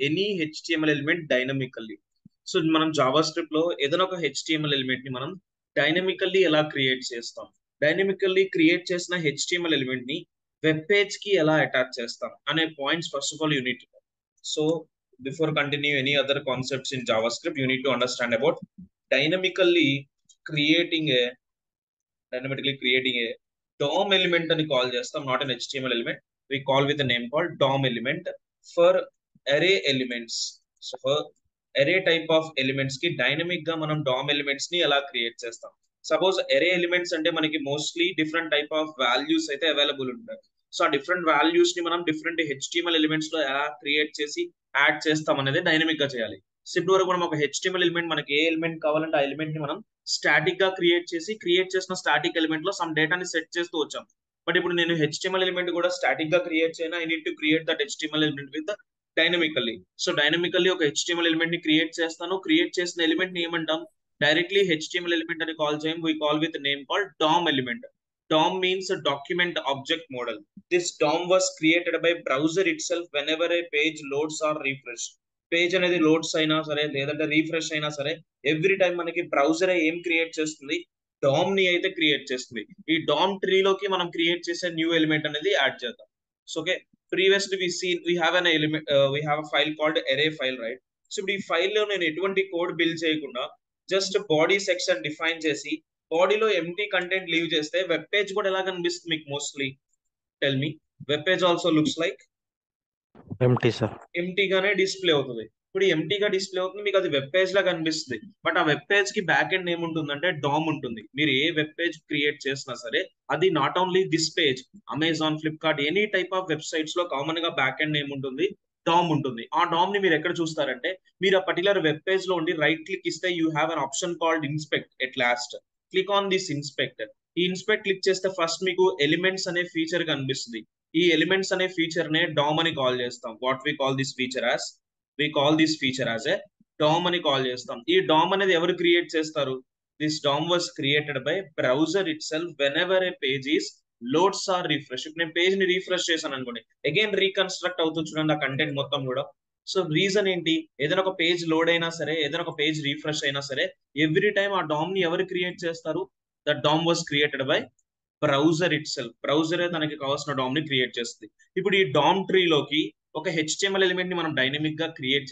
any HTML element dynamically. So మనం Java script లో ఏదైనా ఒక HTML ఎలిమెంట్ ని మనం డైనమికల్లీ ఎలా క్రియేట్ చేస్తాం, డైనమికల్లీ క్రియేట్ చేసిన HTML ఎలిమెంట్ ని వెబ్ పేజ్ కి ఎలా అటాచ్ చేస్తాం అనే points first of all unit. So before continue any other concepts in Java script you need to understand about dynamically creating a DOM element అని call చేస్తాం, not an HTML element. We call with a name called DOM element for array elements. So for array type of elements కి dynamic గా మనం DOM elements ని ఎలా create చేస్తాం. Suppose array elements అంటే మనకి mostly different type of values అయితే available ఉంటాయి. సో ఆ డిఫరెంట్ వాల్యూస్ ని మనం డిఫరెంట్ HTML ఎలిమెంట్స్ లో ఎలా క్రియేట్ చేసి యాడ్ చేస్తాం అనేది డైనమిక్ గా చేయాలి. సో ఇప్పుడు వరకు మనం ఒక HTML ఎలిమెంట్, మనకి ఏ ఎలిమెంట్ కావాలంటే ఆ ఎలిమెంట్ ని మనం స్టాటిక్ గా క్రియేట్ చేసిన స్టాటిక్ ఎలిమెంట్ లో సమ్ డేటాని సెట్ చేస్తూ వచ్చాం. బట్ ఇప్పుడు నేను HTML ఎలిమెంట్ కూడా స్టాటిక్ గా క్రియేట్ చేయను, I need to create that HTML element with dynamically. So dynamically ఒక HTML ఎలిమెంట్ ని క్రియేట్ చేస్తాను. క్రియేట్ చేసిన ఎలిమెంట్ ని ఏమంటాం, డైరెక్ట్లీ HTML ఎలిమెంట్ అని కాల్ చేయం. We call with name call DOM element. DOM means a document object model. This DOM was created by browser itself whenever a page loads or refresh. Page అనేది loads అయినా సరే లేదంటే refresh అయినా సరే every time మనకి browser ఏం create చేస్తుంది, dam ని అయితే క్రియేట్ చేస్తుంది. ఈ డామ్ ట్రీలోకి మనం క్రియేట్ చేసే న్యూ ఎలిమెంట్ అనేది యాడ్ చేద్దాం. So okay, previously we have an element, we have a file called array file, right? So ఇప్పుడు ఈ ఫైల్ లో నేను ఎటువంటి కోడ్ బిల్డ్ చేయకుండా జస్ట్ బాడీ సెక్షన్ డిఫైన్ చేసి బాడీలో ఎంటీ కంటెంట్ లీవ్ చేస్తే వెబ్ పేజ్ కూడా ఎలా కనిపిస్తుంది మీకు? Mostly tell me. Web page also looks like empty sir, ఎంటీగానే డిస్ప్లే అవుతుంది. ఇప్పుడు ఎంటీగా డిస్ప్లే అవుతుంది, మీకు అది వెబ్ పేజ్ లా కనిపిస్తుంది. బట్ ఆ వెబ్ పేజ్ కి బ్యాక్ ఎండ్ ఏముంటుందంటే డామ్ ఉంటుంది. మీరు ఏ వెబ్ పేజ్ క్రియేట్ చేసినా సరే అది not only this page, Amazon, Flipkart, any type of websites లో కామన్ గా బ్యాక్ ఎండ్ ఏముంటుంది, డామ్ ఉంటుంది. ఆ డామ్ ని మీరు ఎక్కడ చూస్తారంటే మీరు ఆ పర్టికులర్ వెబ్ పేజ్ లో ఉండి రైట్ క్లిక్ ఇస్తే you have an option called inspect. At last click on this inspect. ఈ ఇన్స్పెక్ట్ క్లిక్ చేస్తే ఫస్ట్ మీకు ఎలిమెంట్స్ అనే ఫీచర్ కనిపిస్తుంది. ఈ ఎలిమెంట్స్ అనే ఫీచర్ నే డామ్ అని కాల్ చేస్తాం. What we call this feature as a DOM అని కాల్ చేస్తాం. ఈ డామ్ అనేది ఎవరు క్రియేట్ చేస్తారు? This DOM was created by browser it self whenever a page is loads or refresh. ఇప్పుడు నేను పేజ్ ని రిఫ్రెష్ చేశాను అనుకోండి, అగైన్ రీకన్స్ట్రక్ట్ అవుతుంది చూడండి ఆ కంటెంట్ మొత్తం కూడా. సో రీజన్ ఏంటి? ఏదైనా ఒక పేజ్ లోడ్ అయినా సరే, ఏదైనా ఒక పేజ్ రిఫ్రెష్ అయినా సరే ఎవ్రీ టైమ్ ఆ డామ్ ని ఎవరు క్రియేట్ చేస్తారు? The DOM was created by browser it self. బ్రౌజరే తనకి కావాల్సిన డామ్ ని క్రియేట్ చేస్తుంది. ఇప్పుడు ఈ డామ్ ట్రీలోకి ఒక HTML ఎలిమెంట్ ని మనం డైనమిక్ గా క్రియేట్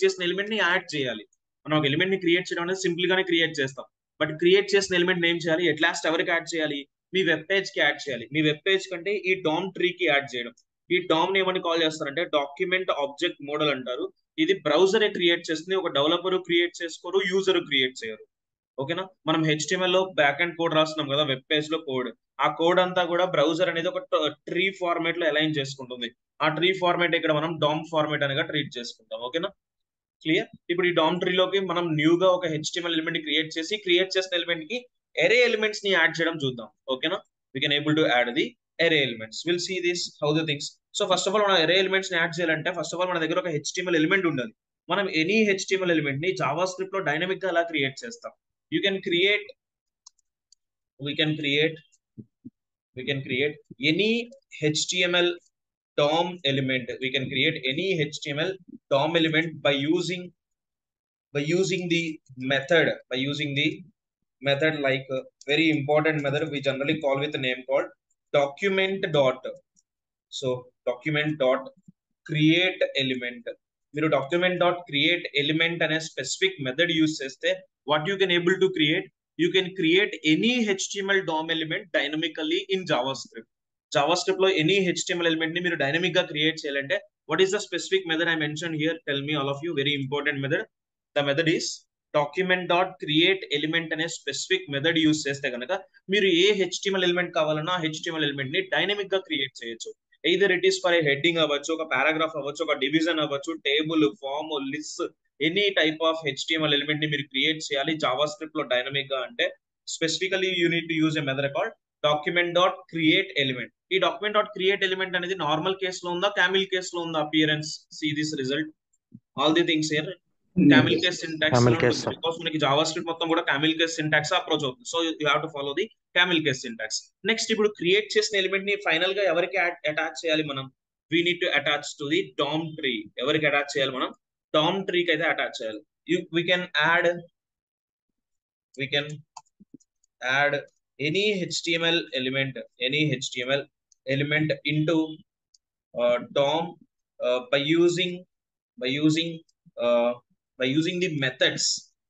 చేసిన ఎలిమెంట్ ని యాడ్ చేయాలి. మనం ఒక ఎలిమెంట్ ని క్రియేట్ చేయడం అనేది సింపుల్ గానే క్రియేట్ చేస్తాం. బట్ క్రియేట్ చేసిన ఎలిమెంట్ ఏం చేయాలి? ఎట్ లాస్ట్ ఎవరికి యాడ్ చేయాలి? మీ వెబ్ పేజ్ కి యాడ్ చేయాలి. మీ వెబ్ పేజ్ కంటే ఈ డామ్ ట్రీకి యాడ్ చేయడం. ఈ డామ్ ని ఏమని కాల్ చేస్తారంటే డాక్యుమెంట్ ఆబ్జెక్ట్ మోడల్ అంటారు. ఇది బ్రౌజరే క్రియేట్ చేస్తుంది. ఒక డెవలపర్ క్రియేట్ చేసుకోరు, యూజర్ క్రియేట్ చేయరు. ఓకేనా? మనం HTML లో బ్యాక్ అండ్ కోడ్ రాస్తున్నాం కదా, వెబ్ పేజ్ లో కోడ్. ఆ కోడ్ అంతా కూడా బ్రౌజర్ అనేది ఒక ట్రీ ఫార్మేట్ లో అలైన్ చేసుకుంటుంది. ఆ ట్రీ ఫార్మేట్ ఇక్కడ మనం డామ్ ఫార్మేట్ అనేది ట్రీట్ చేసుకుంటాం. ఓకేనా? క్లియర్? ఇప్పుడు ఈ డామ్ ట్రీలోకి మనం న్యూగా ఒక HTML ఎలిమెంట్ క్రియేట్ చేసిన ఎలిమెంట్ కి అరే ఎలిమెంట్స్ ని యాడ్ చేయడం చూద్దాం. ఓకేనా? We can able to add the array elements. Will see this how the things. So first of all మనం అరే ఎలిమెంట్స్ ని యాడ్ చేయాలంటే ఫస్ట్ ఆఫ్ ఆల్ మన దగ్గర ఒక HTML ఎలిమెంట్ ఉండాలి. మనం ఎనీ HTML ఎలిమెంట్ ని జావా స్క్రిప్ట్ లో డైనమిక్ గా ఎలా క్రియేట్ చేస్తాం? we can create any HTML DOM element. We can create any HTML DOM element by using the method like very important method we generally call with a name called document dot. So document dot create element. మీరు document dot create element అనే specific method use చేస్తే what you can able to create, you can create any HTML DOM element dynamically in JavaScript. JavaScript లో any HTML element ని మీరు dynamic గా create చేయాలంటే what is the specific method I mentioned here? Tell me all of you. Very important method. The method is document dot create element అనే specific method use చేస్తే కనుక మీరు ఏ HTML element కావాలన్నా HTML element ని dynamic గా create చేయొచ్చు. either it is for a heading అవ్వచ్చు, ఒక పారాగ్రాఫ్ అవ్వచ్చు, ఒక డివిజన్ అవ్వచ్చు, table, form, list, any type of HTML element ని మీరు క్రియేట్ చేయాలి జావా స్క్రిప్ట్ లో డైనమిక్ గా అంటే specifically you need to use a method called document dot create element. ఈ డాక్యుమెంట్ డాట్ క్రియేట్ ఎలిమెంట్ అనేది నార్మల్ కేస్ లో ఉందా, క్యామిల్ కేస్ లో ఉందా? Appearance, see this result, all the things here camel case syntax because మనకి JavaScript మొత్తం కూడా camel case syntax approach అవుతుంది. So you have to follow the camel case syntax. Next ఇప్పుడు create చేసిన element ని final గా ఎవరికి attach చేయాలి మనం? We need to attach to the DOM tree. ఎవరికి అటాచ్ చేయాలి మనం? డామ్ ట్రీకి అయితే అటాచ్ చేయాలి. we can add we can add any HTML element into DOM by using by using uh, by using the methods.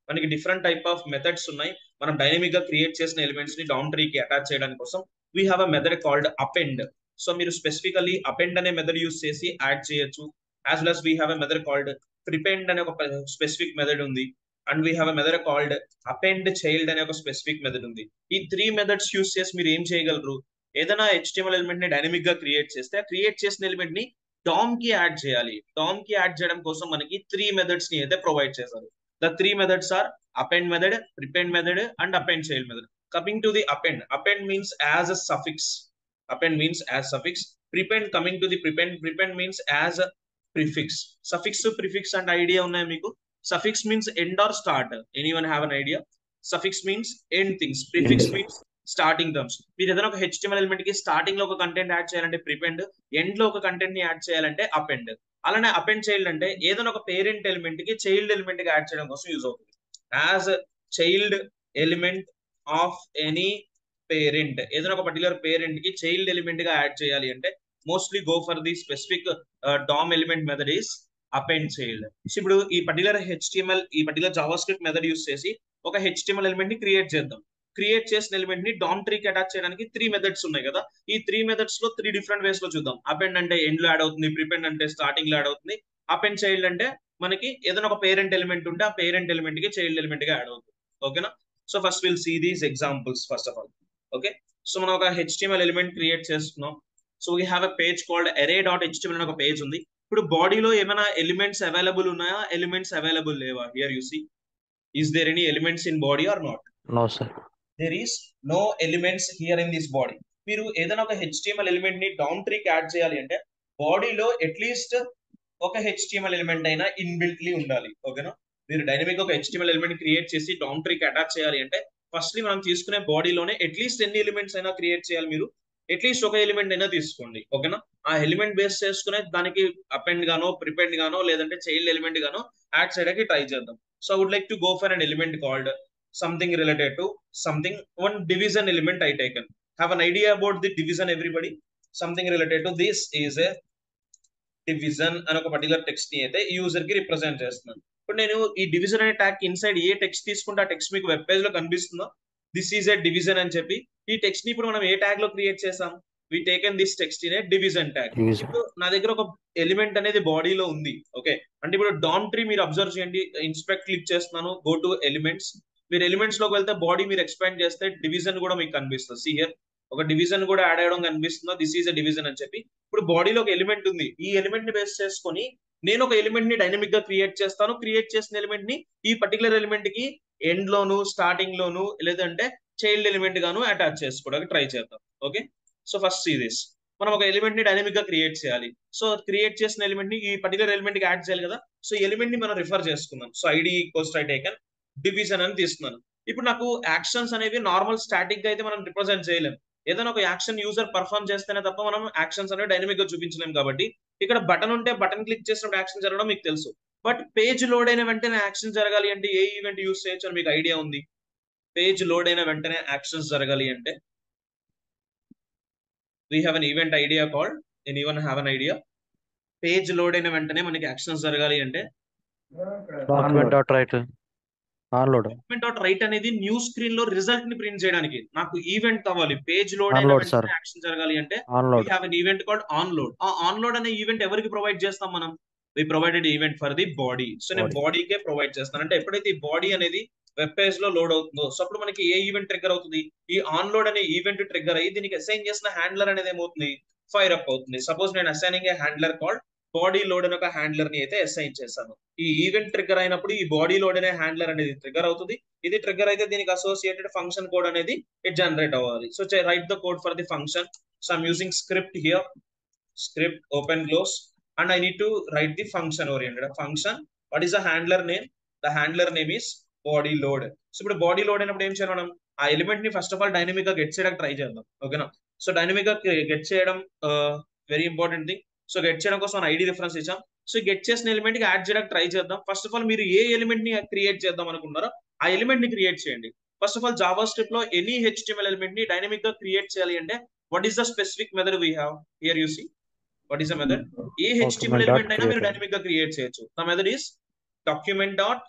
మనకి different type of methods ఉన్నాయి. మనం dynamic గా create చేసిన ఎలిమెంట్స్ ని డౌన్ ట్రీ కి attach చేయడానికి కోసం we have a method called append. So మీరు స్పెసిఫికల్లీ అపెండ్ అనే మెథడ్ యూస్ చేసి యాడ్ చేయొచ్చు. As well as we have a method called prepend అనే ఒక స్పెసిఫిక్ మెథడ్ ఉంది. And we have a method called append child అనే ఒక specific method ఉంది. ఈ 3 మెథడ్స్ యూస్ చేసి మీరు ఏం చేయగలరు? ఏదైనా HTML ఎలిమెంట్ ని డైనమిక్ గా క్రియేట్ చేస్తే ఆ క్రియేట్ చేసిన ఎలిమెంట్ ని DOM కి యాడ్ చేయాలి. DOM కి యాడ్ చేయడం కోసం మనకి 3 మెథడ్స్ ని అయితే ప్రొవైడ్ చేశారు. The 3 methods are append method, prepend method, and append child method. Coming to the append means as a suffix. Append means as suffix. Prepend, coming to the prepend means as a prefix. Suffix, prefix, and idea unnaya meeku. Suffix means end or start. Anyone have an idea? Suffix means end things. Prefix means starting terms. మీరు ఏదైనా ఒక HTML element కి starting లో ఒక content add చేయాలంటే ప్రిపెండ్, end లో ఒక content ని యాడ్ చేయాలంటే అపెండ్. అలానే అపెండ్ చైల్డ్ అంటే ఏదైనా ఒక పేరెంట్ ఎలిమెంట్ కి చైల్డ్ ఎలిమెంట్ కి యాడ్ చేయడం కోసం యూజ్ అవుతుంది. As child element of any parent, ఏదైనా ఒక పర్టికులర్ పేరెంట్ కి చైల్డ్ ఎలిమెంట్ గా యాడ్ చేయాలి అంటే mostly go for the specific DOM element method is append child. So ఇప్పుడు ఈ particular Java script method use చేసి ఒక HTML ఎలిమెంట్ ని క్రియేట్ చేద్దాం. క్రియేట్ చేసిన ఎలిమెంట్ ని డామ్ ట్రీకి అటాచ్ చేయడానికి 3 మెథడ్స్ ఉన్నాయి కదా. ఈ 3 మెథడ్స్ లో 3 డిఫరెంట్ వేస్ లో చూద్దాం. అపెండ్ అంటే ఎండ్ లో యాడ్ అవుతుంది, ప్రిపెండ్ అంటే స్టార్టింగ్ లో యాడ్ అవుతుంది, అపెండ్ చైల్డ్ అంటే మనకి ఏదైనా ఒక పేరెంట్ ఎలిమెంట్ ఉంటే ఆ పేరెంట్ ఎలిమెంట్ కి చైల్డ్ ఎలిమెంట్ గా యాడ్ అవుతుంది. ఓకేనా? So first will see these examples first of all. Okay, so మనం ఒక HTML ఎలిమెంట్ క్రియేట్ చేస్తున్నాం. So we have a page called array.html అనే ఒక పేజ్ ఉంది. ఇప్పుడు బాడీలో ఏమైనా ఎలిమెంట్స్ అవైలబుల్ ఉన్నాయా, ఎలిమెంట్స్ అవైలబుల్ లేవా? Here you see, is there any elements in body or not? No, sir. There is no elements here in this body. మీరు ఏదైనా ఒక HTML ఎలిమెంట్ ని డౌన్ ట్రీకి యాడ్ చేయాలి అంటే బాడీలో అట్లీస్ట్ ఒక HTML ఎలిమెంట్ అయినా ఇన్బిల్ట్లీ ఉండాలి. ఓకేనా? మీరు డైనమిక్ ఒక HTML ఎలిమెంట్ క్రియేట్ చేసి డౌన్ ట్రీకి అటాచ్ చేయాలి అంటే ఫస్ట్లీ మనం తీసుకునే బాడీలోనే అట్లీస్ట్ ఎన్ని ఎలిమెంట్స్ అయినా క్రియేట్ చేయాలి. మీరు అట్లీస్ట్ ఒక ఎలిమెంట్ అయినా తీసుకోండి. ఓకేనా? ఆ ఎలిమెంట్ బేస్ చేసుకునే దానికి అపెండ్ గానో ప్రిపెండ్ గానో లేదంటే చైల్డ్ ఎలిమెంట్ గానో యాడ్ చేయడానికి ట్రై చేద్దాం. So I would like to go for an element called something related to something, one division element I taken. Have an idea about the division everybody? Something related to this is a division అని ఒక particular text ని అయితే user కి represent చేస్తున్నాను. ఇప్పుడు నేను ఈ division అనే ట్యాగ్ ఇన్సైడ్ ఏ టెక్స్ట్ తీసుకుంటే ఆ టెక్స్ట్ మీకు వెబ్ పేజ్ లో కనిపిస్తుందో దిస్ ఈజ్ ఎ డివిజన్ అని చెప్పి ఈ టెక్స్ట్ ని ఇప్పుడు మనం ఏ ట్యాగ్ లో క్రియేట్ చేసాం? We taken this text in a division tag. ఇప్పుడు నా దగ్గర ఒక ఎలిమెంట్ అనేది బాడీలో ఉంది. ఓకే, అంటే ఇప్పుడు డామ్ ట్రీ మీరు అబ్జర్వ్ చేయండి. ఇన్స్పెక్ట్ క్లిక్ చేస్తున్నాను, గో టు ఎలిమెంట్స్. మీరు ఎలిమెంట్స్ లోకి వెళ్తే బాడీ మీరు ఎక్స్పాండ్ చేస్తే డివిజన్ కూడా మీకు కనిపిస్తుంది. సీ హియర్, ఒక డివిజన్ కూడా యాడ్ అయ్యడం కనిపిస్తుందో దిస్ ఈజ్ ఎ డివిజన్ అని చెప్పి. ఇప్పుడు బాడీలో ఒక ఎలిమెంట్ ఉంది. ఈ ఎలిమెంట్ ని బేస్ చేసుకొని నేను ఒక ఎలిమెంట్ ని డైనమిక్ గా క్రియేట్ చేస్తాను. క్రియేట్ చేసిన ఎలిమెంట్ ని ఈ పర్టికులర్ ఎలిమెంట్ కి ఎండ్ లోను స్టార్టింగ్ లోను లేదంటే చైల్డ్ ఎలిమెంట్ గాను అటాచ్ చేసుకోవడానికి ట్రై చేద్దాం. Okay, so first see this. మనం ఒక ఎలిమెంట్ ని డైనమిక్ గా క్రియేట్ చేయాలి. సో క్రియేట్ చేసిన ఎలిమెంట్ ని ఈ పర్టికులర్ ఎలిమెంట్ కి యాడ్ చేయాలి కదా. సో ఎలిమెంట్ ని మనం రిఫర్ చేసుకుందాం. So ID equals to taken division అని తీస్తున్నాను. ఇప్పుడు నాకు యాక్షన్స్ అనేవి నార్మల్ స్టాటిక్ గా అయితే మనం రిప్రజెంట్ చేయలేం. ఏదైనా ఒక యాక్షన్ యూజర్ పర్ఫామ్ చేస్తేనే తప్ప మనం యాక్షన్స్ అనేవి డైనమిక్ గా చూపించలేం. కాబట్టి ఇక్కడ బటన్ ఉంటే బటన్ క్లిక్ చేసినప్పుడు యాక్షన్ జరగడం మీకు తెలుసు. బట్ పేజ్ లోడ్ అయిన వెంటనే యాక్షన్ జరగాలి అంటే ఏ ఈవెంట్ యూస్ చేయొచ్చు అని మీకు ఐడియా ఉంది? పేజ్ లోడ్ అయిన వెంటనే యాక్షన్స్ జరగాలి అంటే we have an event idea called, anyone have an idea? Page load అయిన వెంటనే మనకి యాక్షన్స్ జరగాలి అంటే డాక్యుమెంట్.రైట్ అనేది న్యూ స్క్రీన్ లో రిజల్ట్ ని ప్రింట్ చేయడానికి నాకు ఈవెంట్ కావాలి. పేజ్ లోడ్ అయిన వెంటనే యాక్షన్ జరగాలి అంటే we have an event called on load. ఆ ఆన్ లోడ్ అనే ఈవెంట్ ఎవరికి ప్రొవైడ్ చేస్తాం మనం? We provided event for the body. So నేను బాడీకే ప్రొవైడ్ చేస్తాను. అంటే ఎప్పుడైతే ఈ బాడీ అనేది వెబ్ పేజ్ లో లోడ్ అవుతుందో సో అప్పుడు మనకి ఏ ఈవెంట్ ట్రిగ్గర్ అవుతుంది? ఈ ఆన్ లోడ్ అనే ఈవెంట్ ట్రిగ్గర్ అయ్యి దీనికి అసైన్ చేసిన హ్యాండ్లర్ అనేది ఏమవుతుంది? ఫైర్ అప్ అవుతుంది. సపోజ్ నేను assigning a handler called body load అనే ఒక హ్యాండ్లర్ ని అయితే అసైన్ చేశాను. ఈ ఈవెంట్ ట్రిగ్గర్ అయినప్పుడు ఈ బాడీ లోడ్ అనే హ్యాండ్లర్ అనేది ట్రిగ్గర్ అవుతుంది. ఇది ట్రిగ్గర్ అయితే దీనికి అసోసియేటెడ్ ఫంక్షన్ కోడ్ అనేది ఇట్ జనరేట్ అవ్వాలి. So right the code for the function. So I'm using script here, script open close, and I need to write the function oriented function. What is the handler name? The handler name is body load. So ఇప్పుడు body load అయినప్పుడు ఏం చేయాలి? మనం ఆ element ని first of all dynamic గా get చేయడానికి try చేద్దాం. ఓకేనా? సో డైనమిక్ గా గెట్ చేయడం very important thing. So get చేయడం కోసం మన ఐడి రిఫరెన్స్ ఇచ్చాం. సో గెట్ చేసిన ఎలిమెంట్ కి యాడ్ చేయడానికి ట్రై చేద్దాం. ఫస్ట్ ఆఫ్ ఆల్ మీరు ఏ ఎలిమెంట్ ని క్రియేట్ చేద్దాం అనుకున్నారో ఆ ఎలిమెంట్ ని క్రియేట్ చేయండి. First of all JavaScript లో ఎనీ HTML ఎలిమెంట్ ని డైనమిక్ గా క్రియేట్ చేయాలి అంటే what is the specific method we have here you see. What is the method? ఏ HTML ఎలిమెంట్ అయినా మీరు డైనమిక్ గా క్రియేట్ చేయొచ్చు. The method is document dot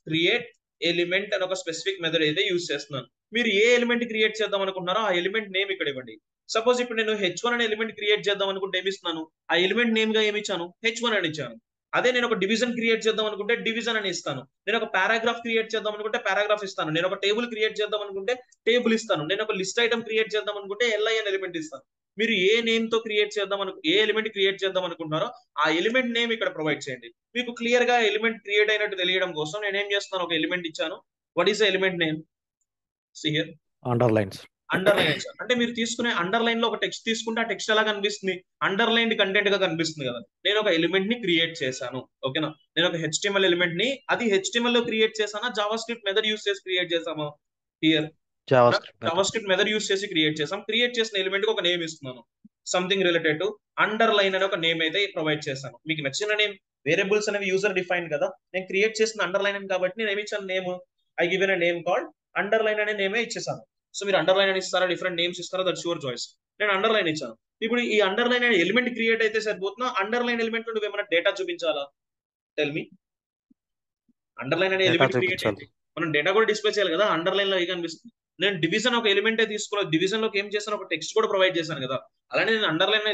create element అని ఒక స్పెసిఫిక్ మెథడ్ అయితే యూజ్ చేస్తున్నాను. మీరు ఏ ఎలిమెంట్ క్రియేట్ చేద్దాం అనుకుంటున్నారో ఆ ఎలిమెంట్ నేమ్ ఇక్కడ ఇవ్వండి. సపోజ్ ఇప్పుడు నేను H1 అనే ఎలిమెంట్ క్రియేట్ చేద్దాం అనుకుంటే ఏమి ఇస్తున్నాను? ఆ ఎలిమెంట్ నేమ్ గా ఏమి ఇచ్చాను? H1 అని ఇచ్చాను. అదే నేను ఒక డివిజన్ క్రియేట్ చేద్దాం అనుకుంటే డివిజన్ అని ఇస్తాను. నేను ఒక పారాగ్రాఫ్ క్రియేట్ చేద్దాం అనుకుంటే పారాగ్రాఫ్ ఇస్తాను. నేను ఒక టేబుల్ క్రియేట్ చేద్దాం అనుకుంటే టేబుల్ ఇస్తాను. నేను ఒక లిస్ట్ ఐటమ్ క్రియేట్ చేద్దాం అనుకుంటే LI అనే ఎలిమెంట్ ఇస్తాను. మీరు ఏ నేమ్ తో క్రియేట్ చేద్దాం ఏ ఎలిమెంట్ క్రియేట్ చేద్దాం అనుకుంటున్నారో ఆ ఎలిమెంట్ నేమ్ ఇక్కడ ప్రొవైడ్ చేయండి. మీకు క్లియర్ గా ఎలిమెంట్ క్రియేట్ అయినట్టు తెలియడం కోసం నేను ఏం చేస్తున్నాను, ఒక ఎలిమెంట్ ఇచ్చాను. What is the element name? See here, underlines. Underline ఇచ్చాను. అంటే మీరు తీసుకునే అండర్లైన్ లో ఒక టెక్స్ట్ తీసుకుంటే ఆ టెక్స్ట్ ఎలా కనిపిస్తుంది? అండర్లైన్ కంటెంట్ గా కనిపిస్తుంది కదా. నేను ఒక ఎలిమెంట్ ని క్రియేట్ చేశాను. ఓకేనా? నేను ఒక HTML ఎలిమెంట్ ని అది HTML లో క్రియేట్ చేశానా, జావా స్క్రిప్ట్ మెథడ్ యూస్ చేసి క్రియేట్ చేసామా? Here Java script method use చేసి క్రియేట్ చేసాం. క్రియేట్ చేసిన ఎలిమెంట్ కి ఒక నేమ్ ఇస్తున్నాను. సంథింగ్ రిలేటెడ్ టు అండర్లైన్ అనే ఒక నేమ్ అయితే ప్రొవైడ్ చేశాను. మీకు నచ్చిన నేమ్, వేరియబుల్స్ అనేవి యూజర్ డిఫైన్ కదా. నేను క్రియేట్ చేసిన అండర్లైన్ అని కాబట్టి నేను ఏమి ఇచ్చాను name, I given name called underline అనే నేమే ఇచ్చేసాను. సో మీరు అండర్లైన్ అని ఇస్తారా, డిఫరెంట్ నేమ్స్ ఇస్తారా, దట్స్ యువర్ చాయిస్. నేను అండర్లైన్ ఇచ్చాను. ఇప్పుడు ఈ అండర్లైన్ అనే ఎలిమెంట్ క్రియేట్ అయితే సరిపోతున్నా, అండర్లైన్ ఎలిమెంట్ లో నువ్వేమైనా డేటా చూపించాలా? Tell me. అండర్లైన్ అనే ఎలిమెంట్ క్రియేట్ అయితే మనం డేటా కూడా డిస్ప్లే చేయాలి కదా. అండర్లైన్ లో ఏ కనిపిస్తుంది? నేను డివిజన్ ఒక ఎలిమెంటే తీసుకున్నా, డివిజన్ లోకి ఏం చేశాను, ఒక టెక్స్ట్ కూడా ప్రొవైడ్ చేశాను కదా. అలానే నేను అండర్లైన్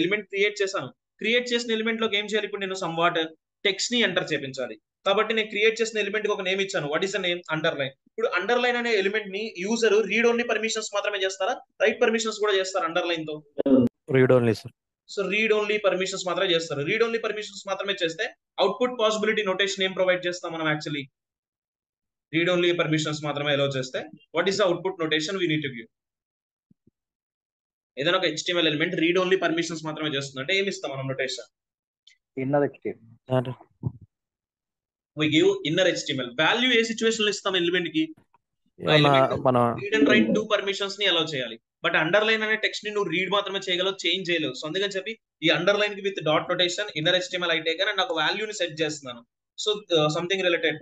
ఎలిమెంట్ క్రియేట్ చేశాను. క్రియేట్ చేసిన ఎలిమెంట్ లోకి ఏం చేయాలి? ఇప్పుడు నేను సమ్వాట్ టెక్స్ట్ ని ఎంటర్ చేయించాలి. కాబట్టి నేను క్రియేట్ చేసిన ఎలిమెంట్ కి ఒక నేమ్ ఇచ్చాను. What is the name? Underline. ఇప్పుడు అండర్లైన్ అనే ఎలిమెంట్ ని యూజర్ రీడ్ ఓన్లీ పర్మిషన్స్ మాత్రమే చేస్తారా, రైట్ పర్మిషన్స్ కూడా చేస్తారు అండర్లైన్ తో? Read only sir. So read only permissions మాత్రమే చేస్తారు. రీడ్ ఓన్లీ పర్మిషన్స్ మాత్రమే చేస్తే అవుట్పుట్ పాసిబిలిటీ నోటేషన్ ఏం ప్రొవైడ్ చేస్తాం మనం? యాక్చువల్లీ రీడ్ ఓన్లీ పర్మిషన్స్ మాత్రమే అలౌ చేస్తే what is the output notation we need to give? ఏదైనా ఒక HTML element read only permissions మాత్రమే చేస్తుంది అంటే ఏమి ఇస్తాం మనం notation? Inner HTML. we give inner HTML. Value A situation లో ఇస్తాం ఎలిమెంట్ కి? మన రీడ్ అండ్ రైట్ 2 పర్మిషన్స్ ని అలౌ చేయాలి. బట్ అండర్లైన్ అనే టెక్స్ట్ ని నువ్వు రీడ్ మాత్రమే చేయగలవు, చేంజ్ చేయలేవు. సో అందుకని చెప్పి ఈ అండర్లైన్ కి with dot notation inner HTML అయితే కానీ నాకు వాల్యూని సెట్ చేస్తున్నాను. So something related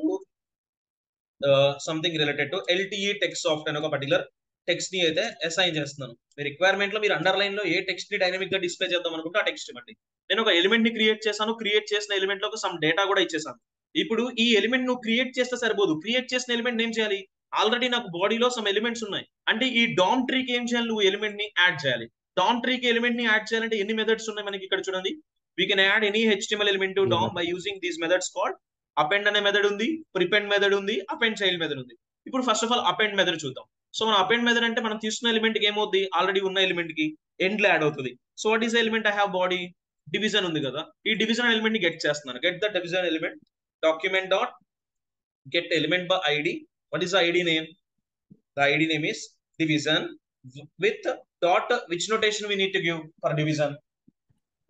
to LTE text soft అనే ఒక పర్టికులర్ టెక్స్ట్ ని అయితే అసైన్ చేస్తున్నాను. మీ రిక్వైర్మెంట్ లో మీరు అండర్లైన్ లో ఏ టెక్స్ట్ ని డైనమిక్ గా డిస్ప్లే చేద్దాం అనుకుంటే ఆ టెక్స్ట్ ఇవ్వండి. నేను ఒక ఎలిమెంట్ ని క్రియేట్ చేశాను. క్రియేట్ చేసిన ఎలిమెంట్ లో సమ్ డేటా కూడా ఇచ్చేసాను. ఇప్పుడు ఈ ఎలిమెంట్ నువ్వు క్రియేట్ చేస్తే సరిపోదు. క్రియేట్ చేసిన ఎలిమెంట్ ఏం చేయాలి? ఆల్రెడీ నాకు బాడీలో సమ్ ఎలిమెంట్స్ ఉన్నాయి అంటే ఈ డామ్ ట్రీకి ఏం చేయాలి? నువ్వు ఎలిమెంట్ ని యాడ్ చేయాలి. డామ్ ట్రీకి ఎలిమెంట్ ని యాడ్ చేయాలంటే ఎన్ని మెథడ్స్ ఉన్నాయి మనకి ఇక్కడ చూడండి. We can add any HTML element to DOM by using these methods called append అనే మెథడ్ ఉంది, ప్రిపెండ్ మెథడ్ ఉంది, అపెండ్ చైల్డ్ మెథడ్ ఉంది. ఇప్పుడు first of all append method చూద్దాం. సో మన అపెండ్ మెథడ్ అంటే మనం తీసుకున్న ఎలిమెంట్ కి ఏమవుతుంది? ఆల్రెడీ ఉన్న ఎలిమెంట్ కి ఎండ్ లో యాడ్ అవుతుంది. So what is element? I have body, division ఉంది కదా. ఈ డివిజన్ ఎలిమెంట్ ని గెట్ చేస్తున్నాను. Get the division element, document dot get element by ID. What is the ID name? The ID name is division with dot which notation we need to give for division?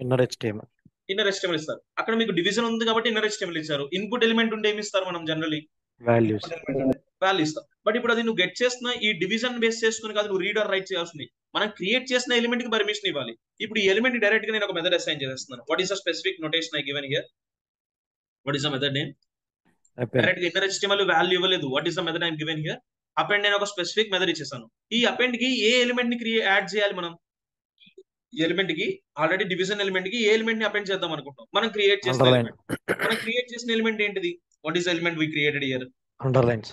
Inner HTML. Inner HTML ఇస్తారు. అక్కడ మీకు division ఉంది కాబట్టి inner HTML ఇచ్చారు. Input element ఉంటే ఏమి ఇస్తారు మనం జనరల్లీ? వాల్యూస్. వాల్యూ ఇస్తాం. బట్ ఇప్పుడు అది నువ్వు గెట్ చేస్తున్న ఈ డివిజన్ బేస్ చేసుకుని కాదు, నువ్వు రీడ్ ఆర్ రైట్ చేయాల్సింది మనం క్రియేట్ చేసిన ఎలిమెంట్ కి పర్మిషన్ ఇవ్వాలి. ఇప్పుడు ఈ ఎలిమెంట్ డైరెక్ట్ గా నేను ఒక మెథడ్ అసైన్ చేస్తున్నాను. What is the specific notation I given here? What is the method name? Direct గా ఇన్నర్ HTML వాల్యూ ఇవ్వలేదు. What is the method I given here? Append నేను ఒక స్పెసిఫిక్ మెథడ్ ఇచ్చేసాను. ఈ అపెండ్ కి ఏ ఎలిమెంట్ ని add చేయాలి మనం? ఎలిమెంట్ కి ఆల్రెడీ డివిజన్ ఎలిమెంట్ కి ఏ ఎలిమెంట్ ని అపెండ్ చేద్దాం అనుకుంటాం? మనం క్రియేట్ చేసిన ఎలిమెంట్ ఏంటిది? What is element we created here? Underlines.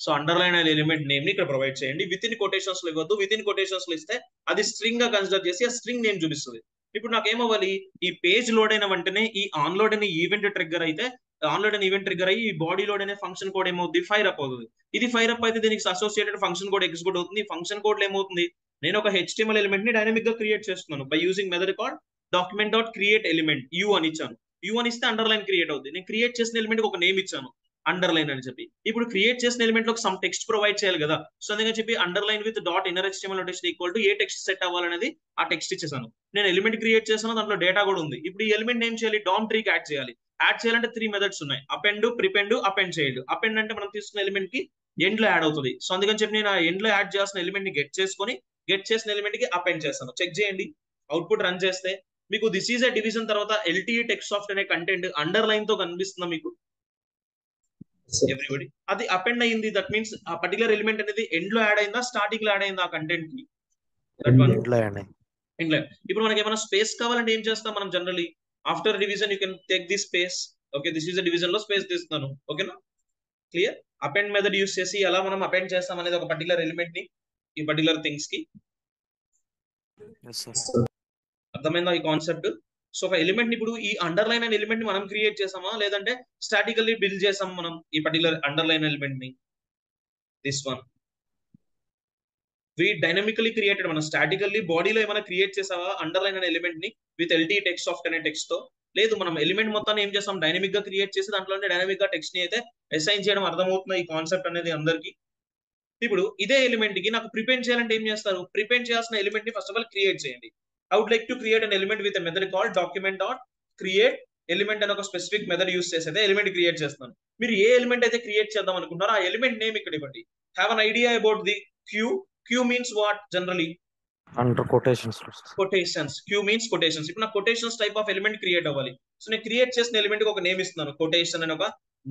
So underline అనే ఎలిమెంట్ నేమ్ ని ఇక్కడ ప్రొవైడ్ చేయండి. విత్ ఇన్ కొటేషన్స్ లో ఇవ్వద్దు. విత్ ఇన్ కొటేషన్స్ లో ఇస్తే అది స్ట్రింగ్ గా కన్సిడర్ చేసి ఆ స్ట్రింగ్ నేమ్ చూపిస్తుంది. ఇప్పుడు నాకు ఏమవ్వాలి? ఈ పేజ్ లోడ్ అయిన వెంటనే ఈ ఆన్ లోడ్ అనే ఈవెంట్ ట్రిగ్గర్ అయితే ఆన్లోడ్ అనే ఈవెంట్ ట్రిగ్గర్ అయ్యి ఈ బాడీ లోడ్ అనే ఫంక్షన్ కోడ్ ఏమవుతుంది? ఫైర్ అప్ అవుతుంది. ఇది ఫైర్ అప్ అయితే దీనికి అసోసియేటెడ్ ఫంక్షన్ కోడ్ ఎగ్జిక్యూట్ అవుతుంది. ఫంక్షన్ కోడ్ ఏమవుతుంది? నేను ఒక HTML ఎలిమెంట్ ని డైనమిక్ గా క్రియేట్ చేస్తున్నాను by using method called document dot create element. You అని ఇచ్చాను. యూ అని ఇస్తే అండర్లైన్ క్రియేట్ అవుతుంది. నేను క్రియేట్ చేసిన ఎలిమెంట్ కి ఒక నేమ్ ఇచ్చాను, అండర్లైన్ అని చెప్పి. ఇప్పుడు క్రియేట్ చేసిన ఎలిమెంట్ లో సమ్ టెక్స్ట్ ప్రొవైడ్ చేయాలి కదా. సో అందుకని చెప్పి underline with dot inner HTML notation equal to a text set అవ్వాలనేది ఆ టెక్స్ట్ ఇచ్చేసాను. నేను ఎలిమెంట్ క్రియేట్ చేసాను, దాంట్లో డేటా కూడా ఉంది. ఇప్పుడు ఈ ఎలిమెంట్ ఏం చేయాలి? డామ్ ట్రీకి యాడ్ చేయాలి. యాడ్ చేయాలంటే 3 మెథడ్స్ ఉన్నాయి. Append, prepend, append child. Append అంటే మనం తీసుకున్న ఎలిమెంట్ కి ఎండ్ లో యాడ్ అవుతుంది. సో అందుకని చెప్పి నేను ఆ ఎండ్ లో యాడ్ చేయాల్సిన ఎలిమెంట్ ని గెట్ చేసుకొని గెట్ చేసిన ఎలిమెంట్ కి అపెండ్ చేస్తాను. చెక్ చేయండి, అవుట్పుట్ రన్ చేస్తే మీకు దిస్ ఈజ్ ఎ డివిజన్ తర్వాత LTE టెక్స్ట్ సాఫ్ట్ అనే కంటెంట్ అండర్ లైన్ తో కనిపిస్తుందా మీకు ఎవ్రీబడి? అది అపెండ్ అయింది. దట్ మీన్స్ ఆ పర్టికులర్ ఎలిమెంట్ అనేది ఎండ్ లో యాడ్ అయిందా, స్టార్టింగ్ లో యాడ్ అయిందా ఆ కంటెంట్ కి? దట్ వన్ ఇంట్లో అండి. ఎండ్ లో. ఇప్పుడు మనకి ఏమైనా స్పేస్ కావాలంటే ఏం చేస్తాం మనం generally? After division you can take the space. Okay, this is division లో స్పేస్ తీస్తున్నాను. ఓకేనా, క్లియర్? అపెండ్ మెథడ్ యూస్ చేసి ఎలా మనం అపెండ్ చేస్తాం అనేది ఒక పర్టికులర్ ఎలిమెంట్ ని ఈ పర్టికులర్ థింగ్స్ కి. Yes, sir. అర్థమైందా ఈ కాన్సెప్ట్? సో ఒక ఎలిమెంట్ ని ఇప్పుడు ఈ అండర్లైన్ అనే ఎలిమెంట్ ని మనం క్రియేట్ చేసామా లేదంటే స్టాటికల్లీ బిల్డ్ చేసాం మనం ఈ పర్టికులర్ అండర్లైన్ ఎలిమెంట్ ని? This one we dynamically created. మనం స్టాటికల్లీ బాడీలో ఏమైనా క్రియేట్ చేసావా అండర్లైన్ అనే ఎలిమెంట్ ని విత్ LTE టెక్స్ట్ సాఫ్ట్ అనే టెక్స్ట్ తో? లేదు, మనం ఎలిమెంట్ మొత్తాన్ని ఏం చేస్తాం, డైనమిక్ గా క్రియేట్ చేసి దాంట్లో డైనమిక్ గా టెక్స్ట్ ని అయితే అసైన్ చేయడం. అర్థమవుతుంది ఈ కాన్సెప్ట్ అనేది అందరికి? ఇప్పుడు ఇదే ఎలిమెంట్ కి నాకు ప్రిపెండ్ చేయాలంటే ఏం చేస్తారు? ప్రిపెండ్ చేయాల్సిన ఎలిమెంట్ ని ఫస్ట్ ఆఫ్ ఆల్ క్రియేట్ చేయండి. I would like to create an element with method called document dot create element అని ఒక స్పెసిఫిక్ మెథడ్ యూస్ చేసి అయితే ఎలిమెంట్ క్రియేట్ చేస్తున్నాను. మీరు ఏ ఎలిమెంట్ అయితే క్రియేట్ చేద్దాం అనుకుంటారో ఆ ఎలిమెంట్ నేమ్ ఇక్కడ ఇవ్వండి. Have an idea about the Q? Q means what generally? Under quotations. Quotations. Q means quotations. ఇప్పుడు నా quotations type of element create అవ్వాలి. సో నేను క్రియేట్ చేసిన ఎలిమెంట్ కి ఒక నేమ్ ఇస్తున్నాను, కొటేషన్ అని ఒక